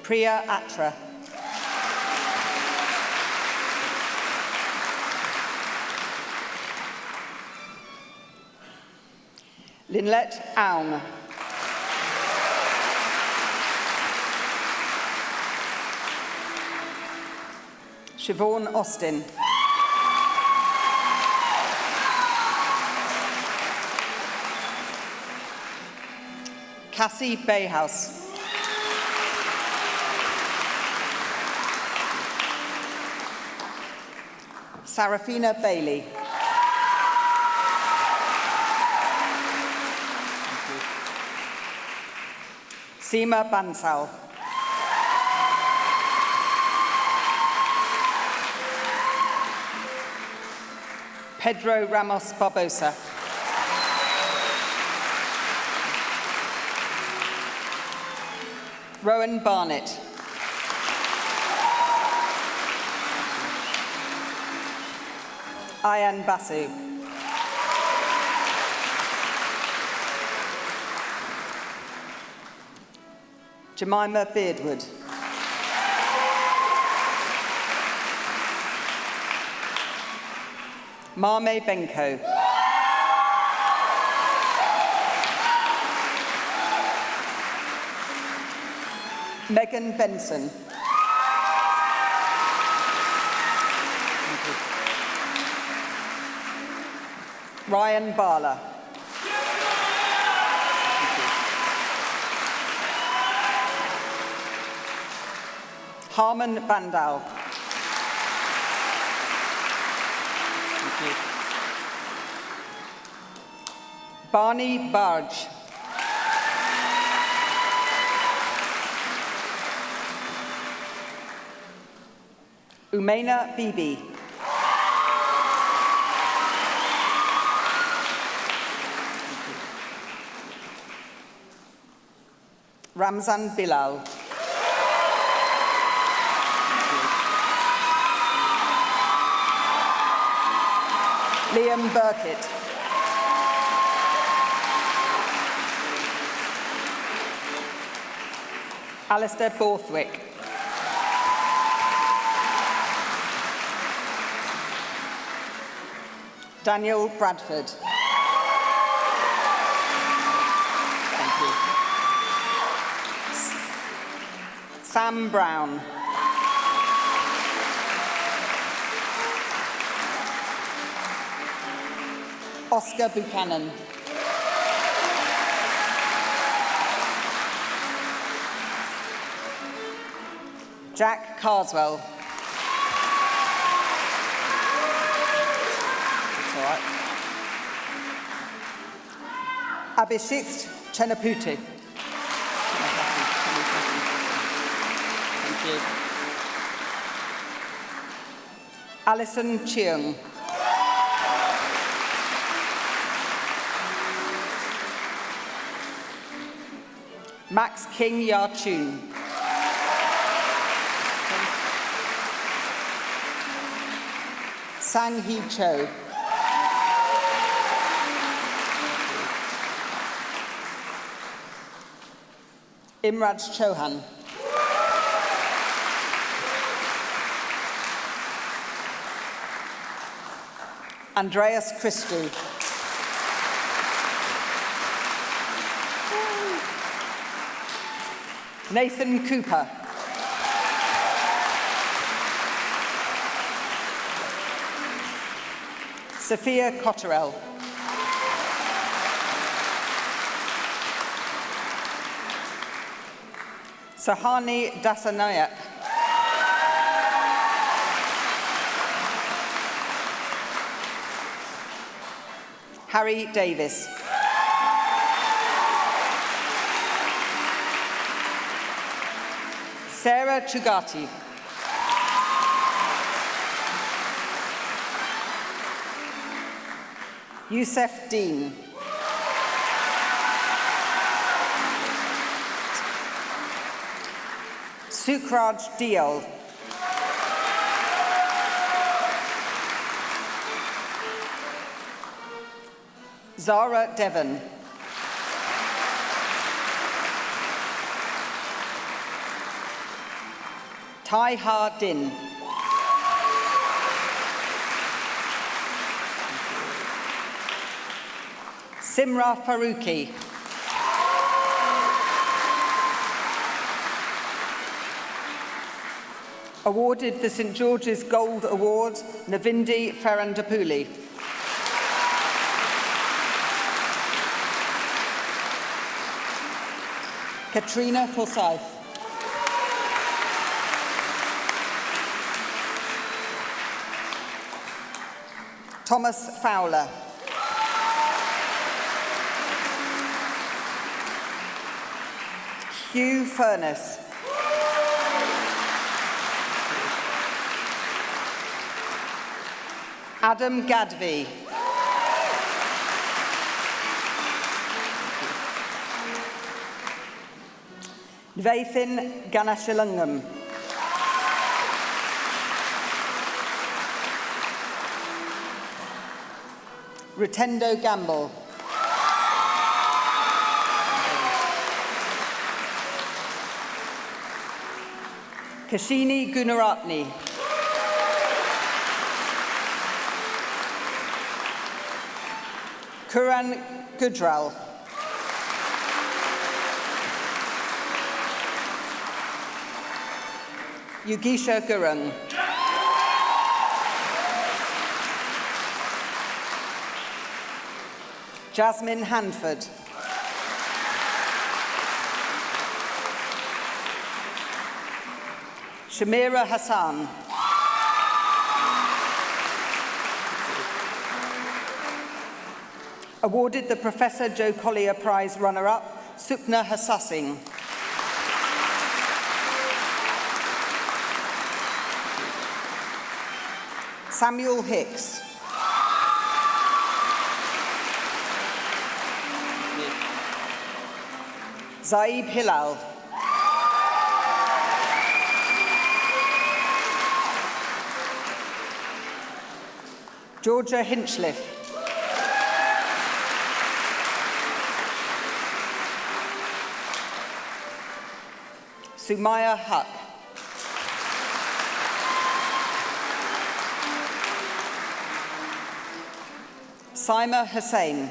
Speaker 8: Priya Atra. Linlette Aung. Siobhan Austin. Cassie Bayhouse. Sarafina Bailey. Seema Bansal. Pedro Ramos Barbosa. Rowan Barnett. Ayan Basu. Jemima Beardwood. Mame Benko. Megan Benson. Ryan Barler. Harman Bandal. Barney Barge. Umaina Bibi. Ramzan Bilal. Liam Burkitt. Alistair Borthwick. Daniel Bradford. Thank you. Sam Brown. Oscar Buchanan. Jack Carswell. That's all right. Abhishek Chenaputi. Thank you. Alison Cheung. Max King Yar-Chun. Sang Hee Cho. Imraj Chauhan. Andreas Christou. Nathan Cooper. Sophia Cotterell. Sahani Dasanayak. Harry Davis. Sarah Chugati. Youssef Dean. Sukraj Dial. Zara Devon. Tai Ha Din. Simra Faruqi. Awarded the St George's Gold Award, Navindi Ferrandapuli. Katrina Forsyth. Thomas Fowler. Hugh Furness. Adam Gadvi. Vaithin Ganashilangam. Rutendo Gamble. Kashini Gunaratne. Kuran Gujral. Yugisha Gurung. Jasmine Handford. Shamira Hassan. Awarded the Professor Joe Collier Prize runner-up, Supna Hassasing. Samuel Hicks. Zaib Hilal. Georgia Hinchliffe. Sumaya Huck. Saima Hussain.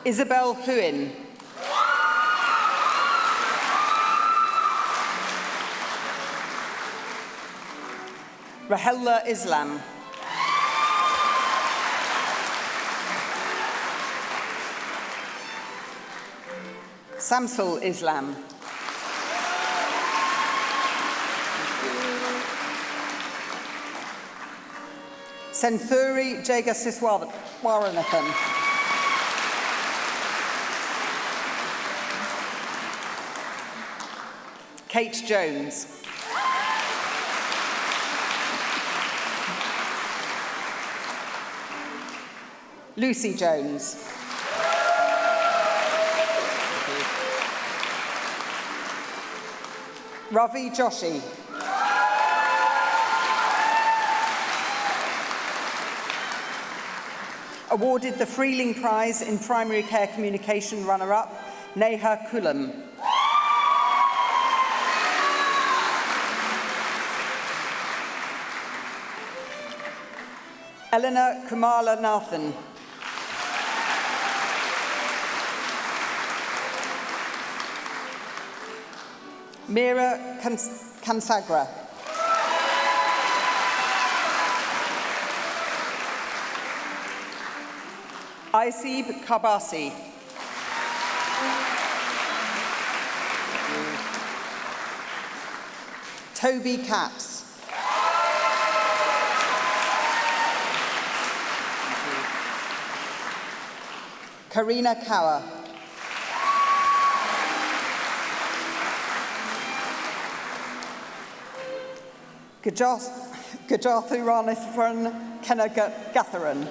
Speaker 8: Isabel Huin. Rahella Islam. Samsul Islam. Senthuri Jagasiswaranathan. Kate Jones. Lucy Jones. Ravi Joshi. Awarded the Freeling Prize in Primary Care Communication runner-up, Neha Kulam. Eleanor Kumala Nathan. Mira Kansagra. Aisib Kabasi. Toby Caps. Karina Kaur. Gajathu Ranithran Kenagatharan.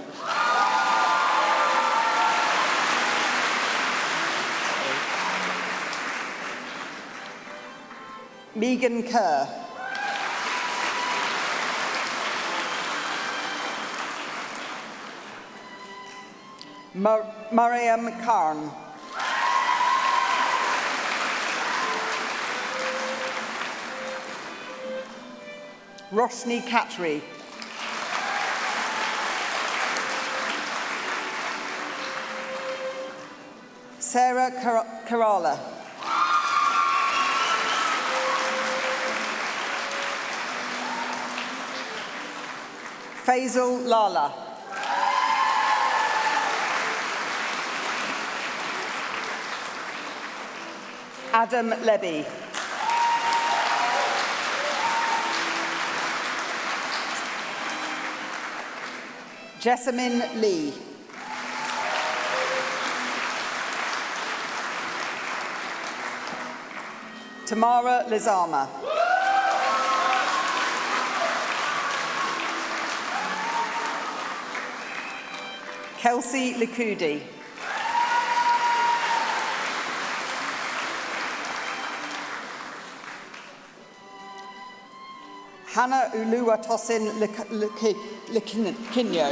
Speaker 8: Megan Kerr. Mariam Khan. Roshni Khatri. Sarah Kerala. Faisal Lala. Adam Levy. Jessamine Lee. Tamara Lizama. Kelsey Likudi. Hannah Uluwatosin Likinyo.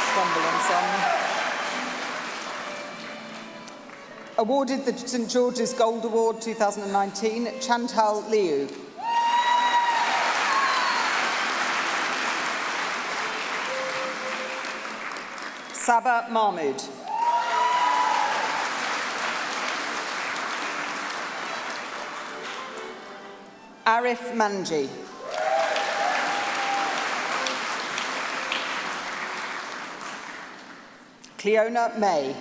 Speaker 8: Stumbling some. Awarded the St George's Gold Award 2019, Chantal Liu. Saba Mahmood. Arif Manji. Cleona May.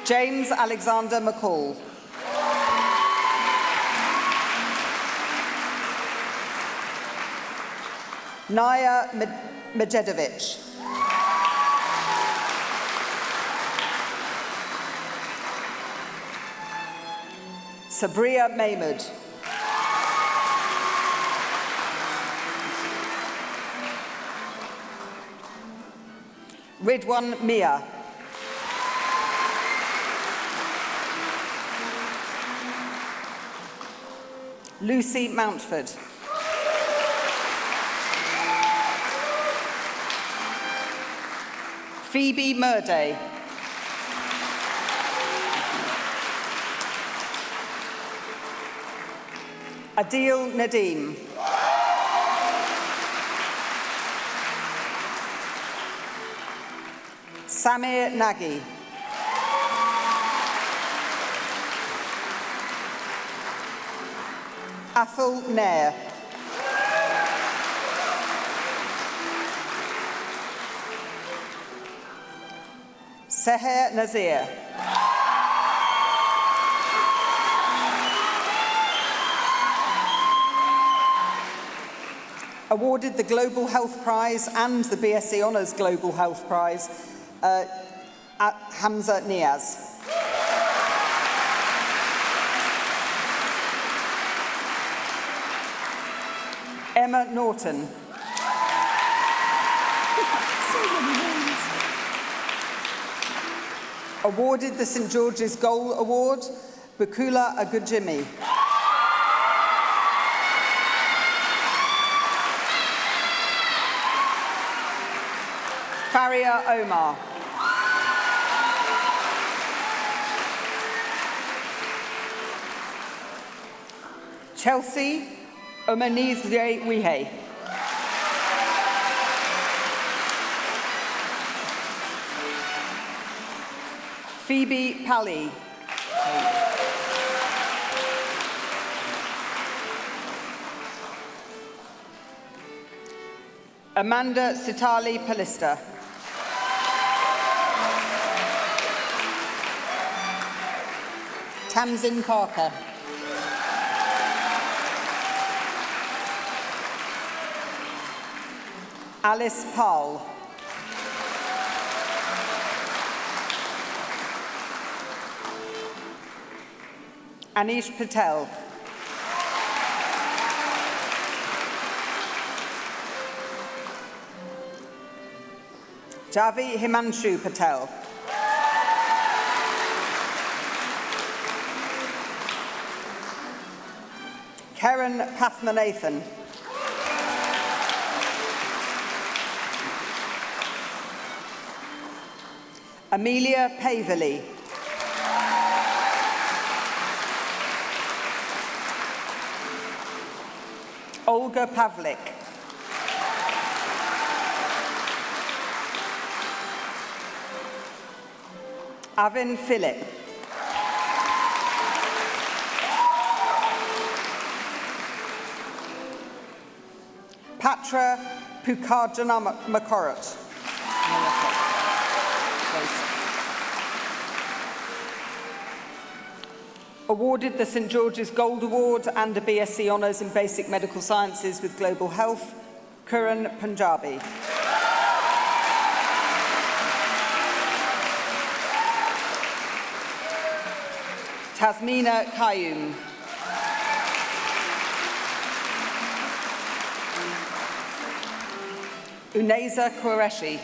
Speaker 8: James Alexander McCall. Naya Majedovic. Sabria Mahmood. Ridwan Mia. Lucy Mountford. Phoebe Murday. Adil Nadeem. Samir Nagy. Athol Nair. Seher Nazir. Awarded the Global Health Prize and the BSc Honours Global Health Prize, Hamza Niaz. Emma Norton. Awarded the St George's Gold Award, Bukula Agujimi. Faria Omar. Chelsea Omanizde Wihe. Phoebe Pally. Amanda Sitali Palista. Tamsin Parker. Alice Powell. Anish Patel. Javi Himanshu Patel. Karen Pathmanathan. Amelia Paverley. Olga Pavlik. Avin Philip. Patra Pukarjana Makorat. Awarded the St George's Gold Award and a BSc Honours in Basic Medical Sciences with Global Health, Kuran Punjabi. Tasmina Qayyum. Uneza Qureshi.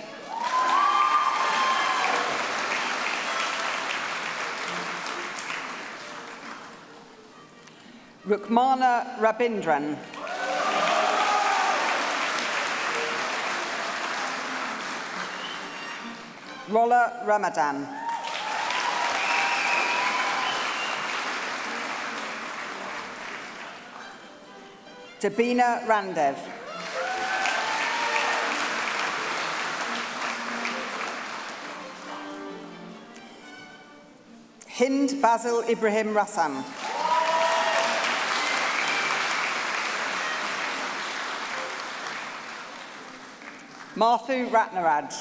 Speaker 8: Rukmana Rabindran. Rolla Ramadan. Dabina Randev. Hind Basil Ibrahim Rassam. Marthu Ratnaraj.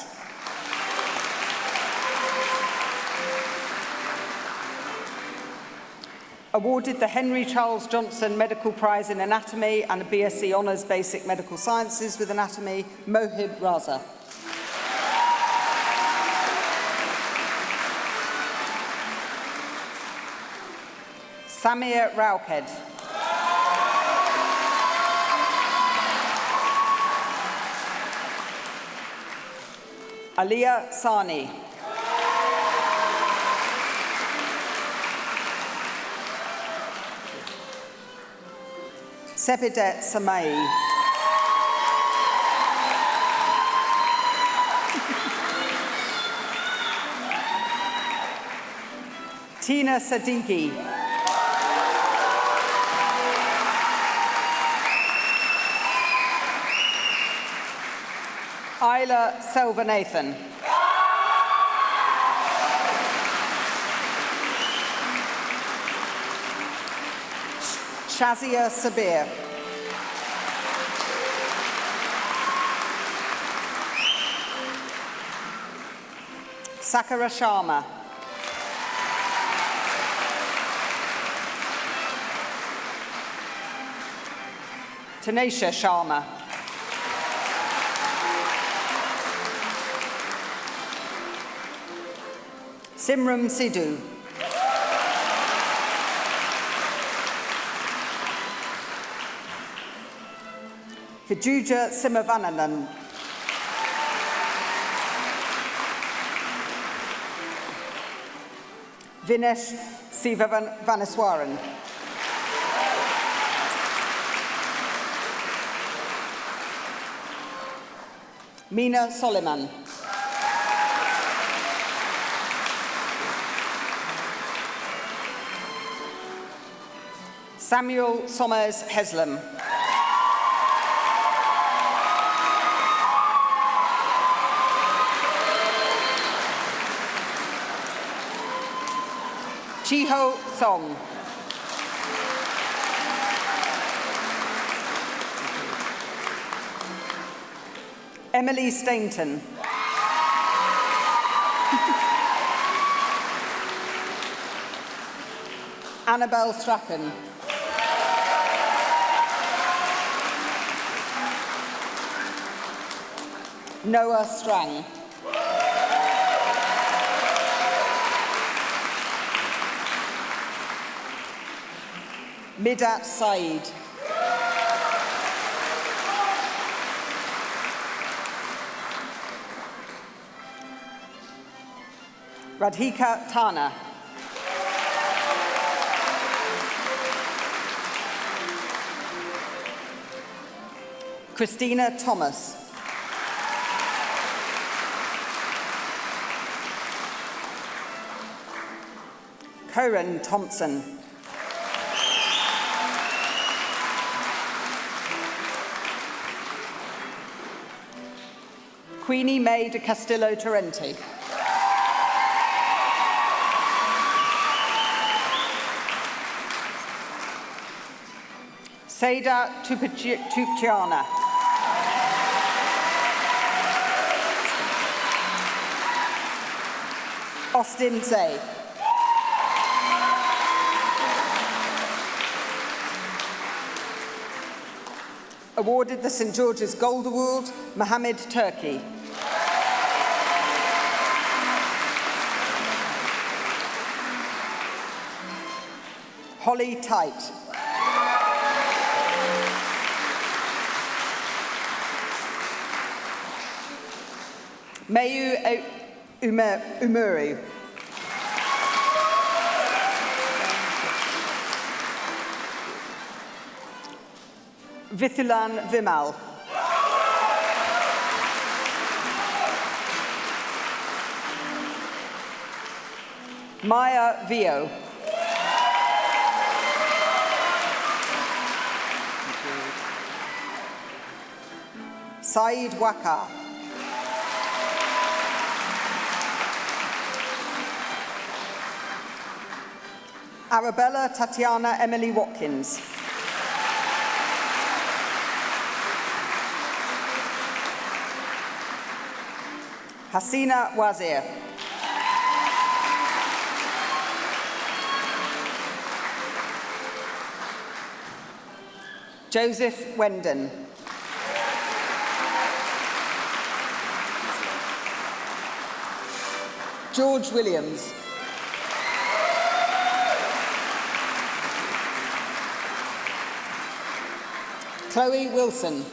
Speaker 8: Awarded the Henry Charles Johnson Medical Prize in Anatomy and a BSc Honours Basic Medical Sciences with Anatomy, Mohib Raza. Samir Rauked. Aliyah Sani. Sepidet Samai. Tina Siddiqui. Isla Selvanathan. Shazia Sabir. Sakara Sharma. Tanisha Sharma. Simram Sidhu. Vijuja Simavananan. Vinesh Sivavanaswaran. Meena Soliman. Samuel Somers Heslem. Chiho Song. Emily Stainton. Annabelle Strachan. Noah Strang. Midat Said. Radhika Tana. Christina Thomas. Corinne Thompson. Queenie May de Castillo Torrenti. Seda Tupciana. Austin Zay. Awarded the St George's Gold Award, Mohammed Turki. Holly Tite. Mayu Umuru. Vithulan Vimal. Maya Vio. Saeed Waka. Arabella Tatiana Emily Watkins. Hasina Wazir. Joseph Wendon. George Williams. Chloe Wilson.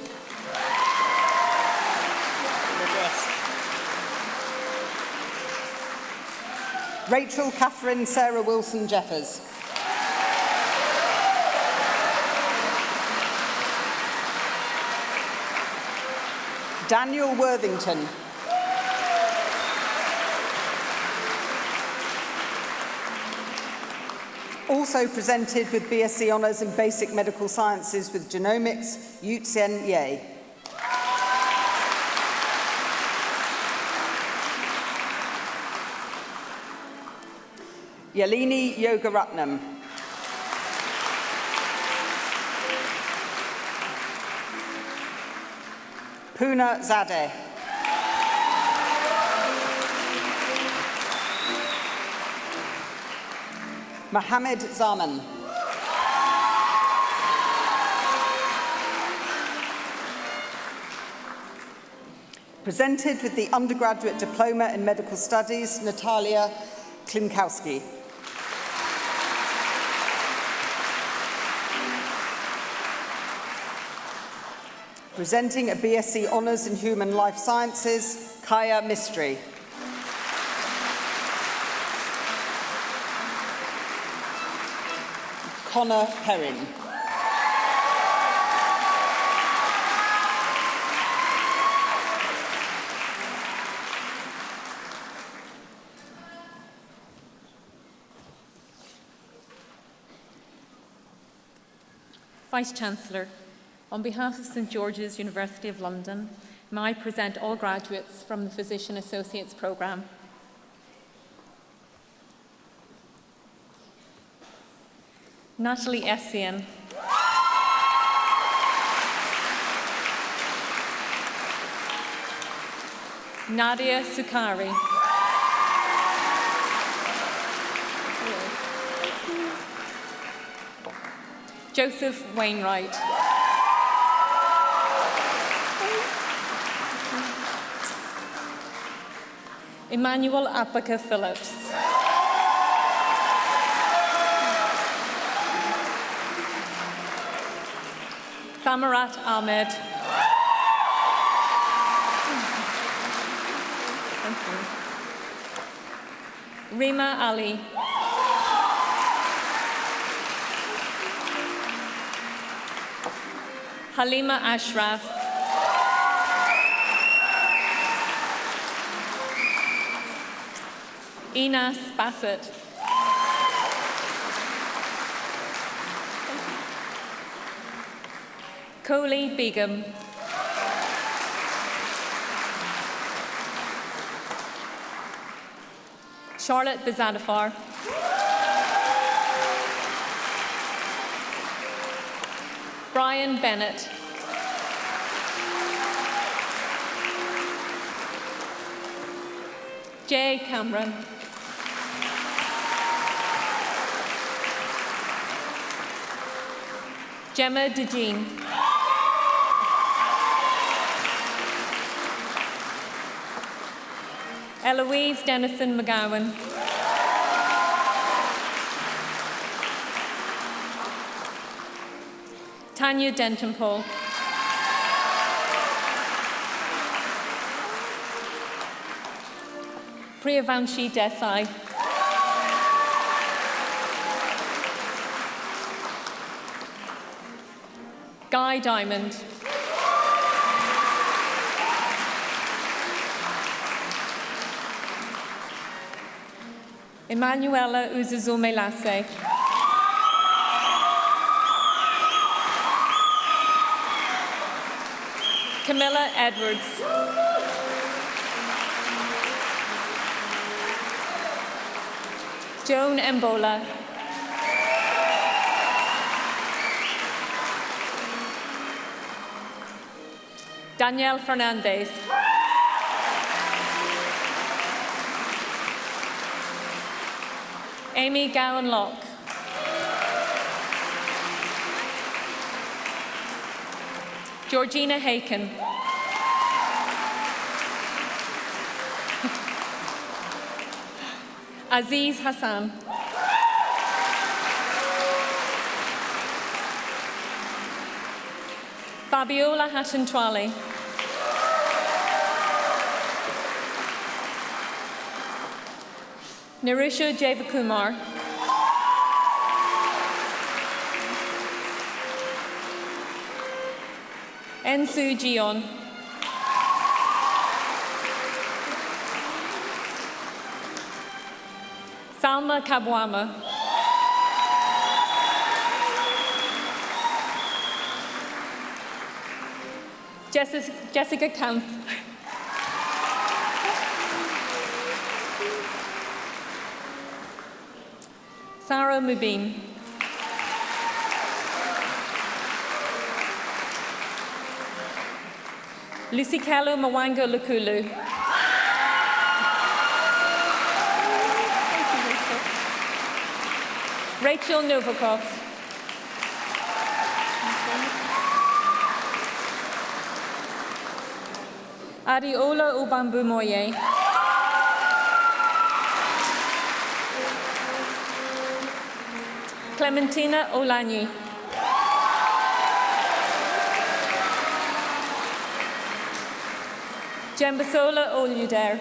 Speaker 8: Rachel Catherine Sarah Wilson Jeffers. Daniel Worthington. Also presented with BSc Honours in Basic Medical Sciences with Genomics, Yu-Tsien Ye. Yalini Yogaratnam. Poona Zadeh. Mohammed Zaman. Presented with the Undergraduate Diploma in Medical Studies, Natalia Klinkowski. Presenting a BSc Honours in Human Life Sciences, Kaya Mistry. Connor Perrin.
Speaker 9: Vice-Chancellor, on behalf of St George's University of London, may I present all graduates from the Physician Associates programme. Natalie Essien. Nadia Sukari. Joseph Wainwright. Emmanuel Apaka Phillips. Thamarat Ahmed. Rima Ali. Halima Ashraf. Enas Bassett. Kohli Begum. Charlotte Bizadafar. Brian Bennett. Jay Cameron. Gemma DeJean. Eloise Dennison McGowan. Tanya Denton-Paul. Priyavanshi Desai. Guy Diamond. Emanuela Uzuzume-Lasse. Camilla Edwards. Joan Mbola. Danielle Fernandez. Amy Gowan-Locke. Georgina Haken. Aziz Hassan. Fabiola Hashintwali. Nirusha Javakumar. Ensu Jion. Salma Kabwama. Jessica Kampf. Sarah Mubin. Lusikelo Mwango Lukulu. Rachel Novikov. Adiola Ubambu Moye. Clementina Olanyi. Jembasola Oluder.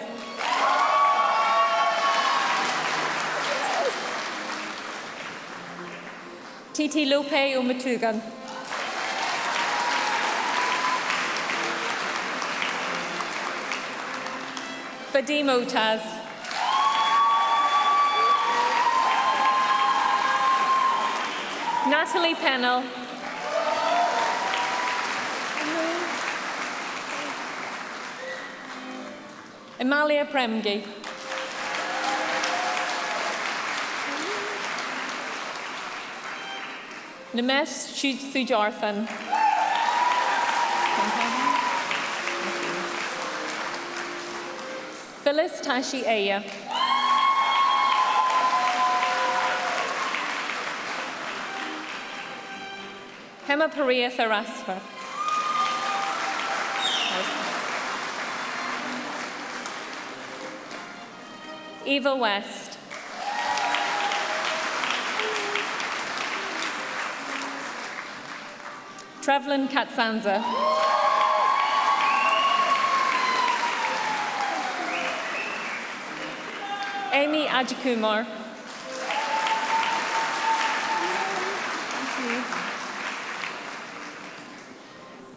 Speaker 9: Titi Lope Umatugan. Fadim Otaz. Natalie Pennell. Amalia Premgi. Namesh Sujarthan. Phyllis Tashi Aya. Hema Paria Tharasva. Eva West. Trevlin Katsanza. Amy Ajikumar.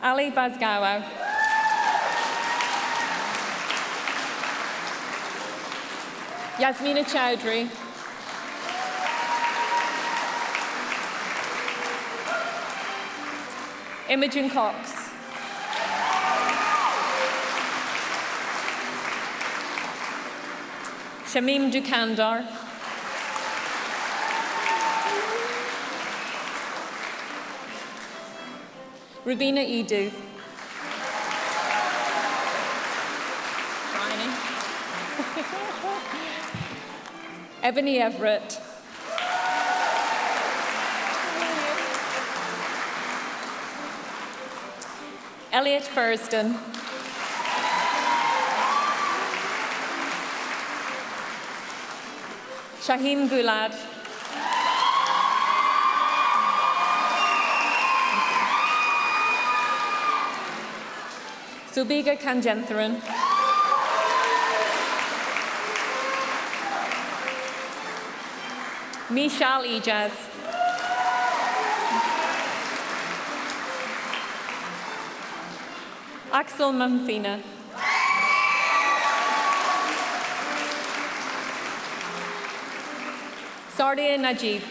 Speaker 9: Ali Bazgawa. Yasmina Chowdhury. Imogen Cox. Shamim Dukandar. Rubina Edu. Ebony Everett. Elliot Furston. Shaheen Gulad. Subiga Kanjentharan. Mishal Ijaz. Axel Mamfina. Sardia Najib.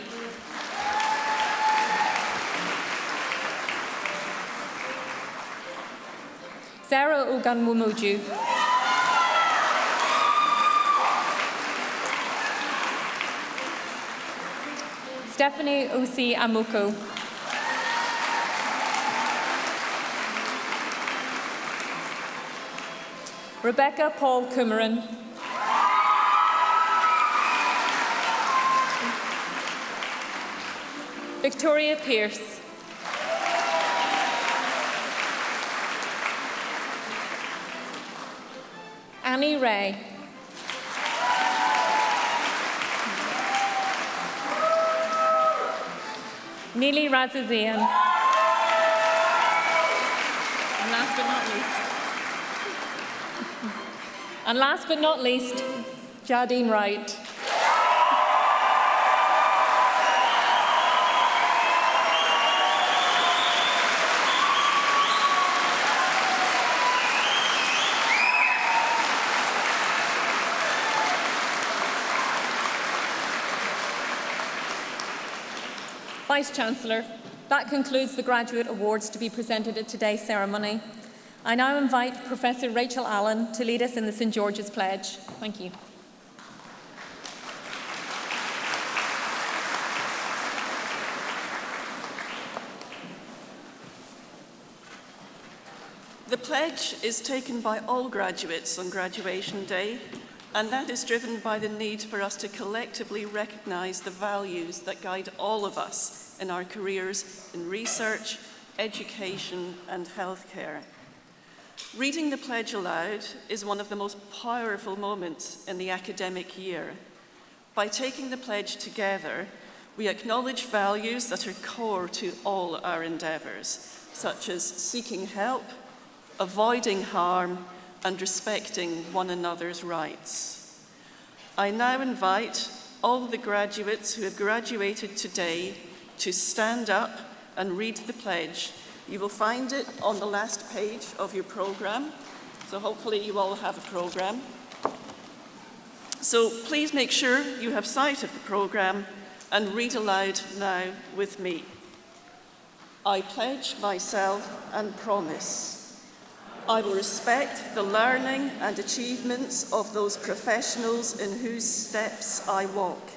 Speaker 9: Sarah Uganwumuju. Stephanie Usi Amuko. Rebecca Paul Cummerin. Victoria Pearce. Annie Ray. Neely Razazian. And last but not least, Jardine Wright. Vice-Chancellor, that concludes the graduate awards to be presented at today's ceremony. I now invite Professor Rachel Allen to lead us in the St. George's Pledge. Thank you.
Speaker 10: The pledge is taken by all graduates on graduation day, and that is driven by the need for us to collectively recognise the values that guide all of us in our careers in research, education and healthcare. Reading the pledge aloud is one of the most powerful moments in the academic year. By taking the pledge together, we acknowledge values that are core to all our endeavours, such as seeking help, avoiding harm, and respecting one another's rights. I now invite all the graduates who have graduated today to stand up and read the pledge. You will find it on the last page of your programme, so hopefully you all have a programme. So please make sure you have sight of the programme and read aloud now with me. I pledge myself and promise I will respect the learning and achievements of those professionals in whose steps I walk,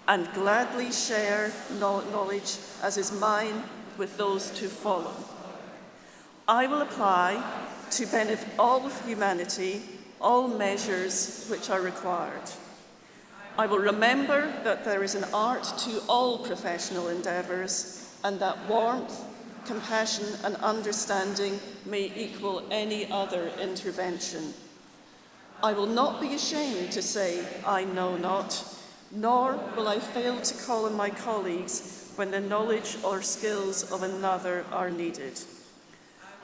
Speaker 10: and gladly share knowledge as is mine with those to follow. I will apply to benefit all of humanity all measures which are required. I will remember that there is an art to all professional endeavours, and that warmth, compassion and understanding may equal any other intervention. I will not be ashamed to say, I know not, nor will I fail to call on my colleagues when the knowledge or skills of another are needed.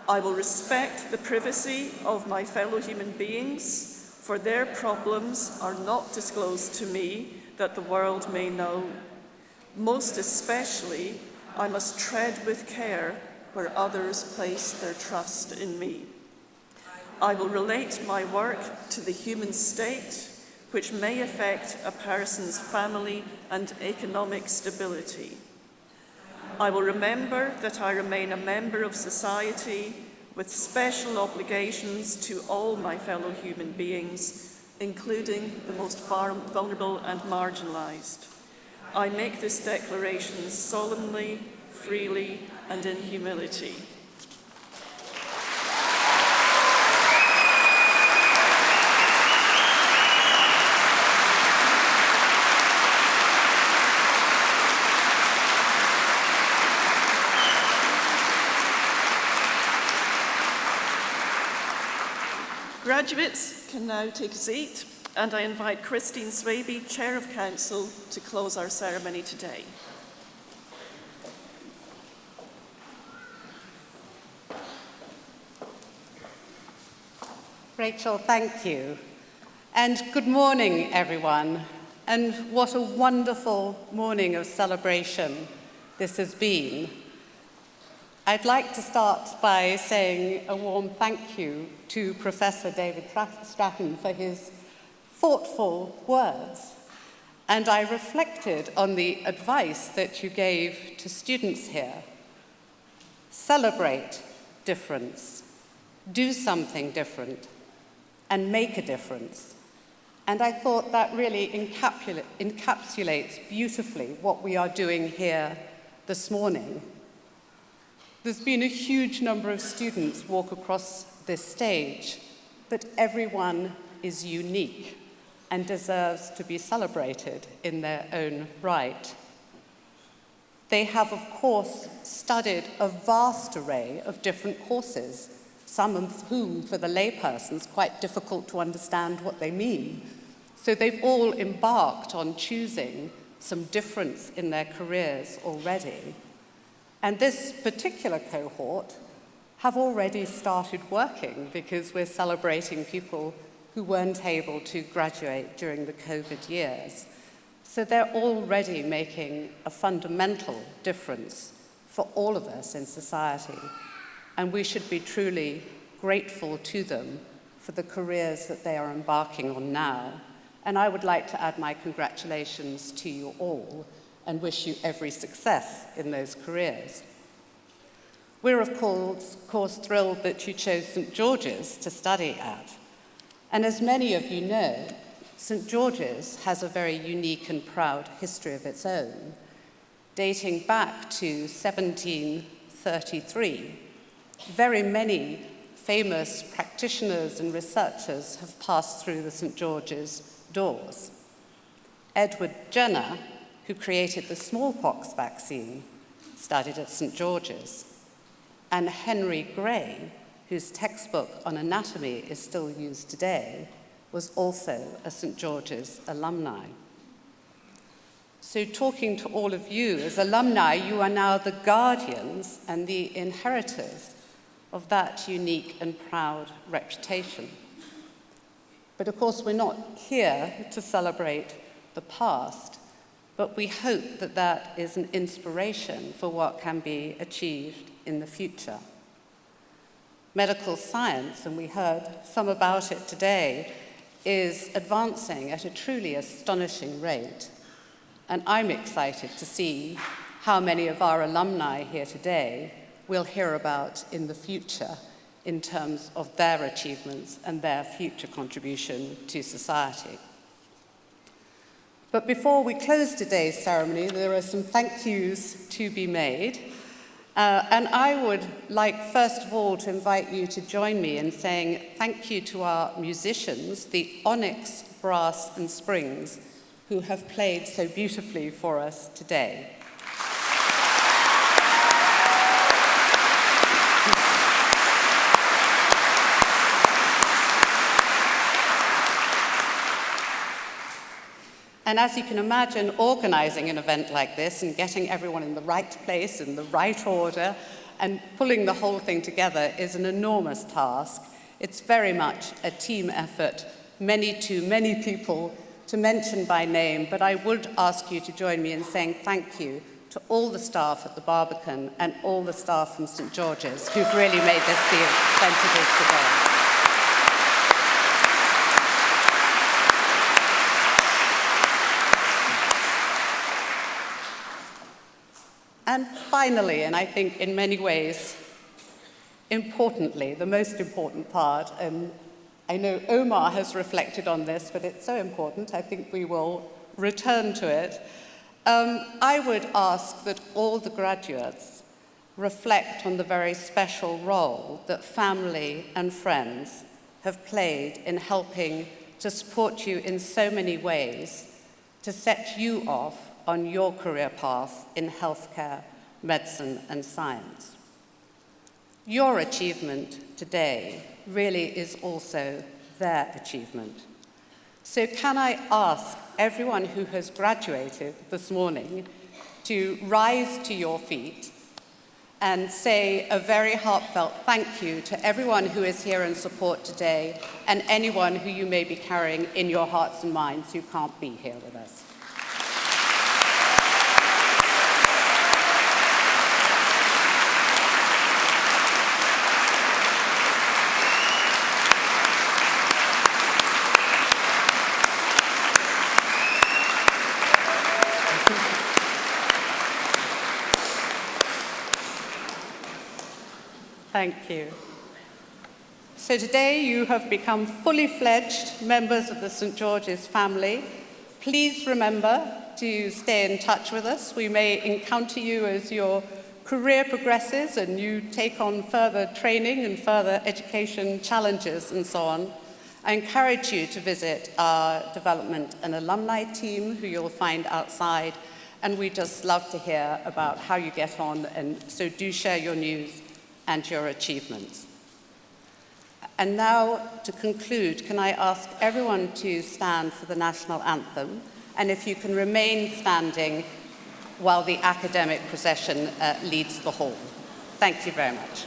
Speaker 10: I will respect the privacy of my fellow human beings, for their problems are not disclosed to me that the world may know. Most especially, I must tread with care where others place their trust in me. I will relate my work to the human state, which may affect a person's family and economic stability. I will remember that I remain a member of society with special obligations to all my fellow human beings, including the most vulnerable and marginalised. I make this declaration solemnly, freely, and in humility. Graduates can now take a seat, and I invite Christine Swaby, Chair of Council, to close our ceremony today.
Speaker 11: Rachel, thank you. And good morning, everyone. And what a wonderful morning of celebration this has been. I'd like to start by saying a warm thank you to Professor David Stratton for his thoughtful words. And I reflected on the advice that you gave to students here. Celebrate difference, do something different, and make a difference. And I thought that really encapsulates beautifully what we are doing here this morning. There's been a huge number of students walk across this stage, but everyone is unique and deserves to be celebrated in their own right. They have, of course, studied a vast array of different courses, some of whom, for the layperson, is quite difficult to understand what they mean. So they've all embarked on choosing some difference in their careers already. And this particular cohort have already started working because we're celebrating people who weren't able to graduate during the COVID years. So they're already making a fundamental difference for all of us in society. And we should be truly grateful to them for the careers that they are embarking on now. And I would like to add my congratulations to you all and wish you every success in those careers. We're, of course, thrilled that you chose St. George's to study at. And as many of you know, St. George's has a very unique and proud history of its own, dating back to 1733. Very many famous practitioners and researchers have passed through the St. George's doors. Edward Jenner, who created the smallpox vaccine, studied at St. George's. And Henry Gray, whose textbook on anatomy is still used today, was also a St. George's alumni. So talking to all of you as alumni, you are now the guardians and the inheritors of that unique and proud reputation. But of course, we're not here to celebrate the past, but we hope that that is an inspiration for what can be achieved in the future. Medical science, and we heard some about it today, is advancing at a truly astonishing rate. And I'm excited to see how many of our alumni here today we'll hear about in the future in terms of their achievements and their future contribution to society. But before we close today's ceremony, there are some thank yous to be made. And I would like, first of all, to invite you to join me in saying thank you to our musicians, the Onyx Brass and Springs, who have played so beautifully for us today. And as you can imagine, organizing an event like this and getting everyone in the right place, in the right order, and pulling the whole thing together is an enormous task. It's very much a team effort, many people to mention by name, but I would ask you to join me in saying thank you to all the staff at the Barbican and all the staff from St. George's who've really made this the event it is today. And finally, and I think in many ways, importantly, the most important part, and I know Omar has reflected on this, but it's so important, I think we will return to it. I would ask that all the graduates reflect on the very special role that family and friends have played in helping to support you in so many ways, to set you off on your career path in healthcare, medicine, and science. Your achievement today really is also their achievement. So can I ask everyone who has graduated this morning to rise to your feet and say a very heartfelt thank you to everyone who is here in support today and anyone who you may be carrying in your hearts and minds who can't be here with us. Thank you. So today you have become fully fledged members of the St. George's family. Please remember to stay in touch with us. We may encounter you as your career progresses and you take on further training and further education challenges and so on. I encourage you to visit our development and alumni team, who you'll find outside, and we just love to hear about how you get on, and so do share your news and your achievements. And now, to conclude, can I ask everyone to stand for the national anthem, and if you can remain standing while the academic procession leads the hall. Thank you very much.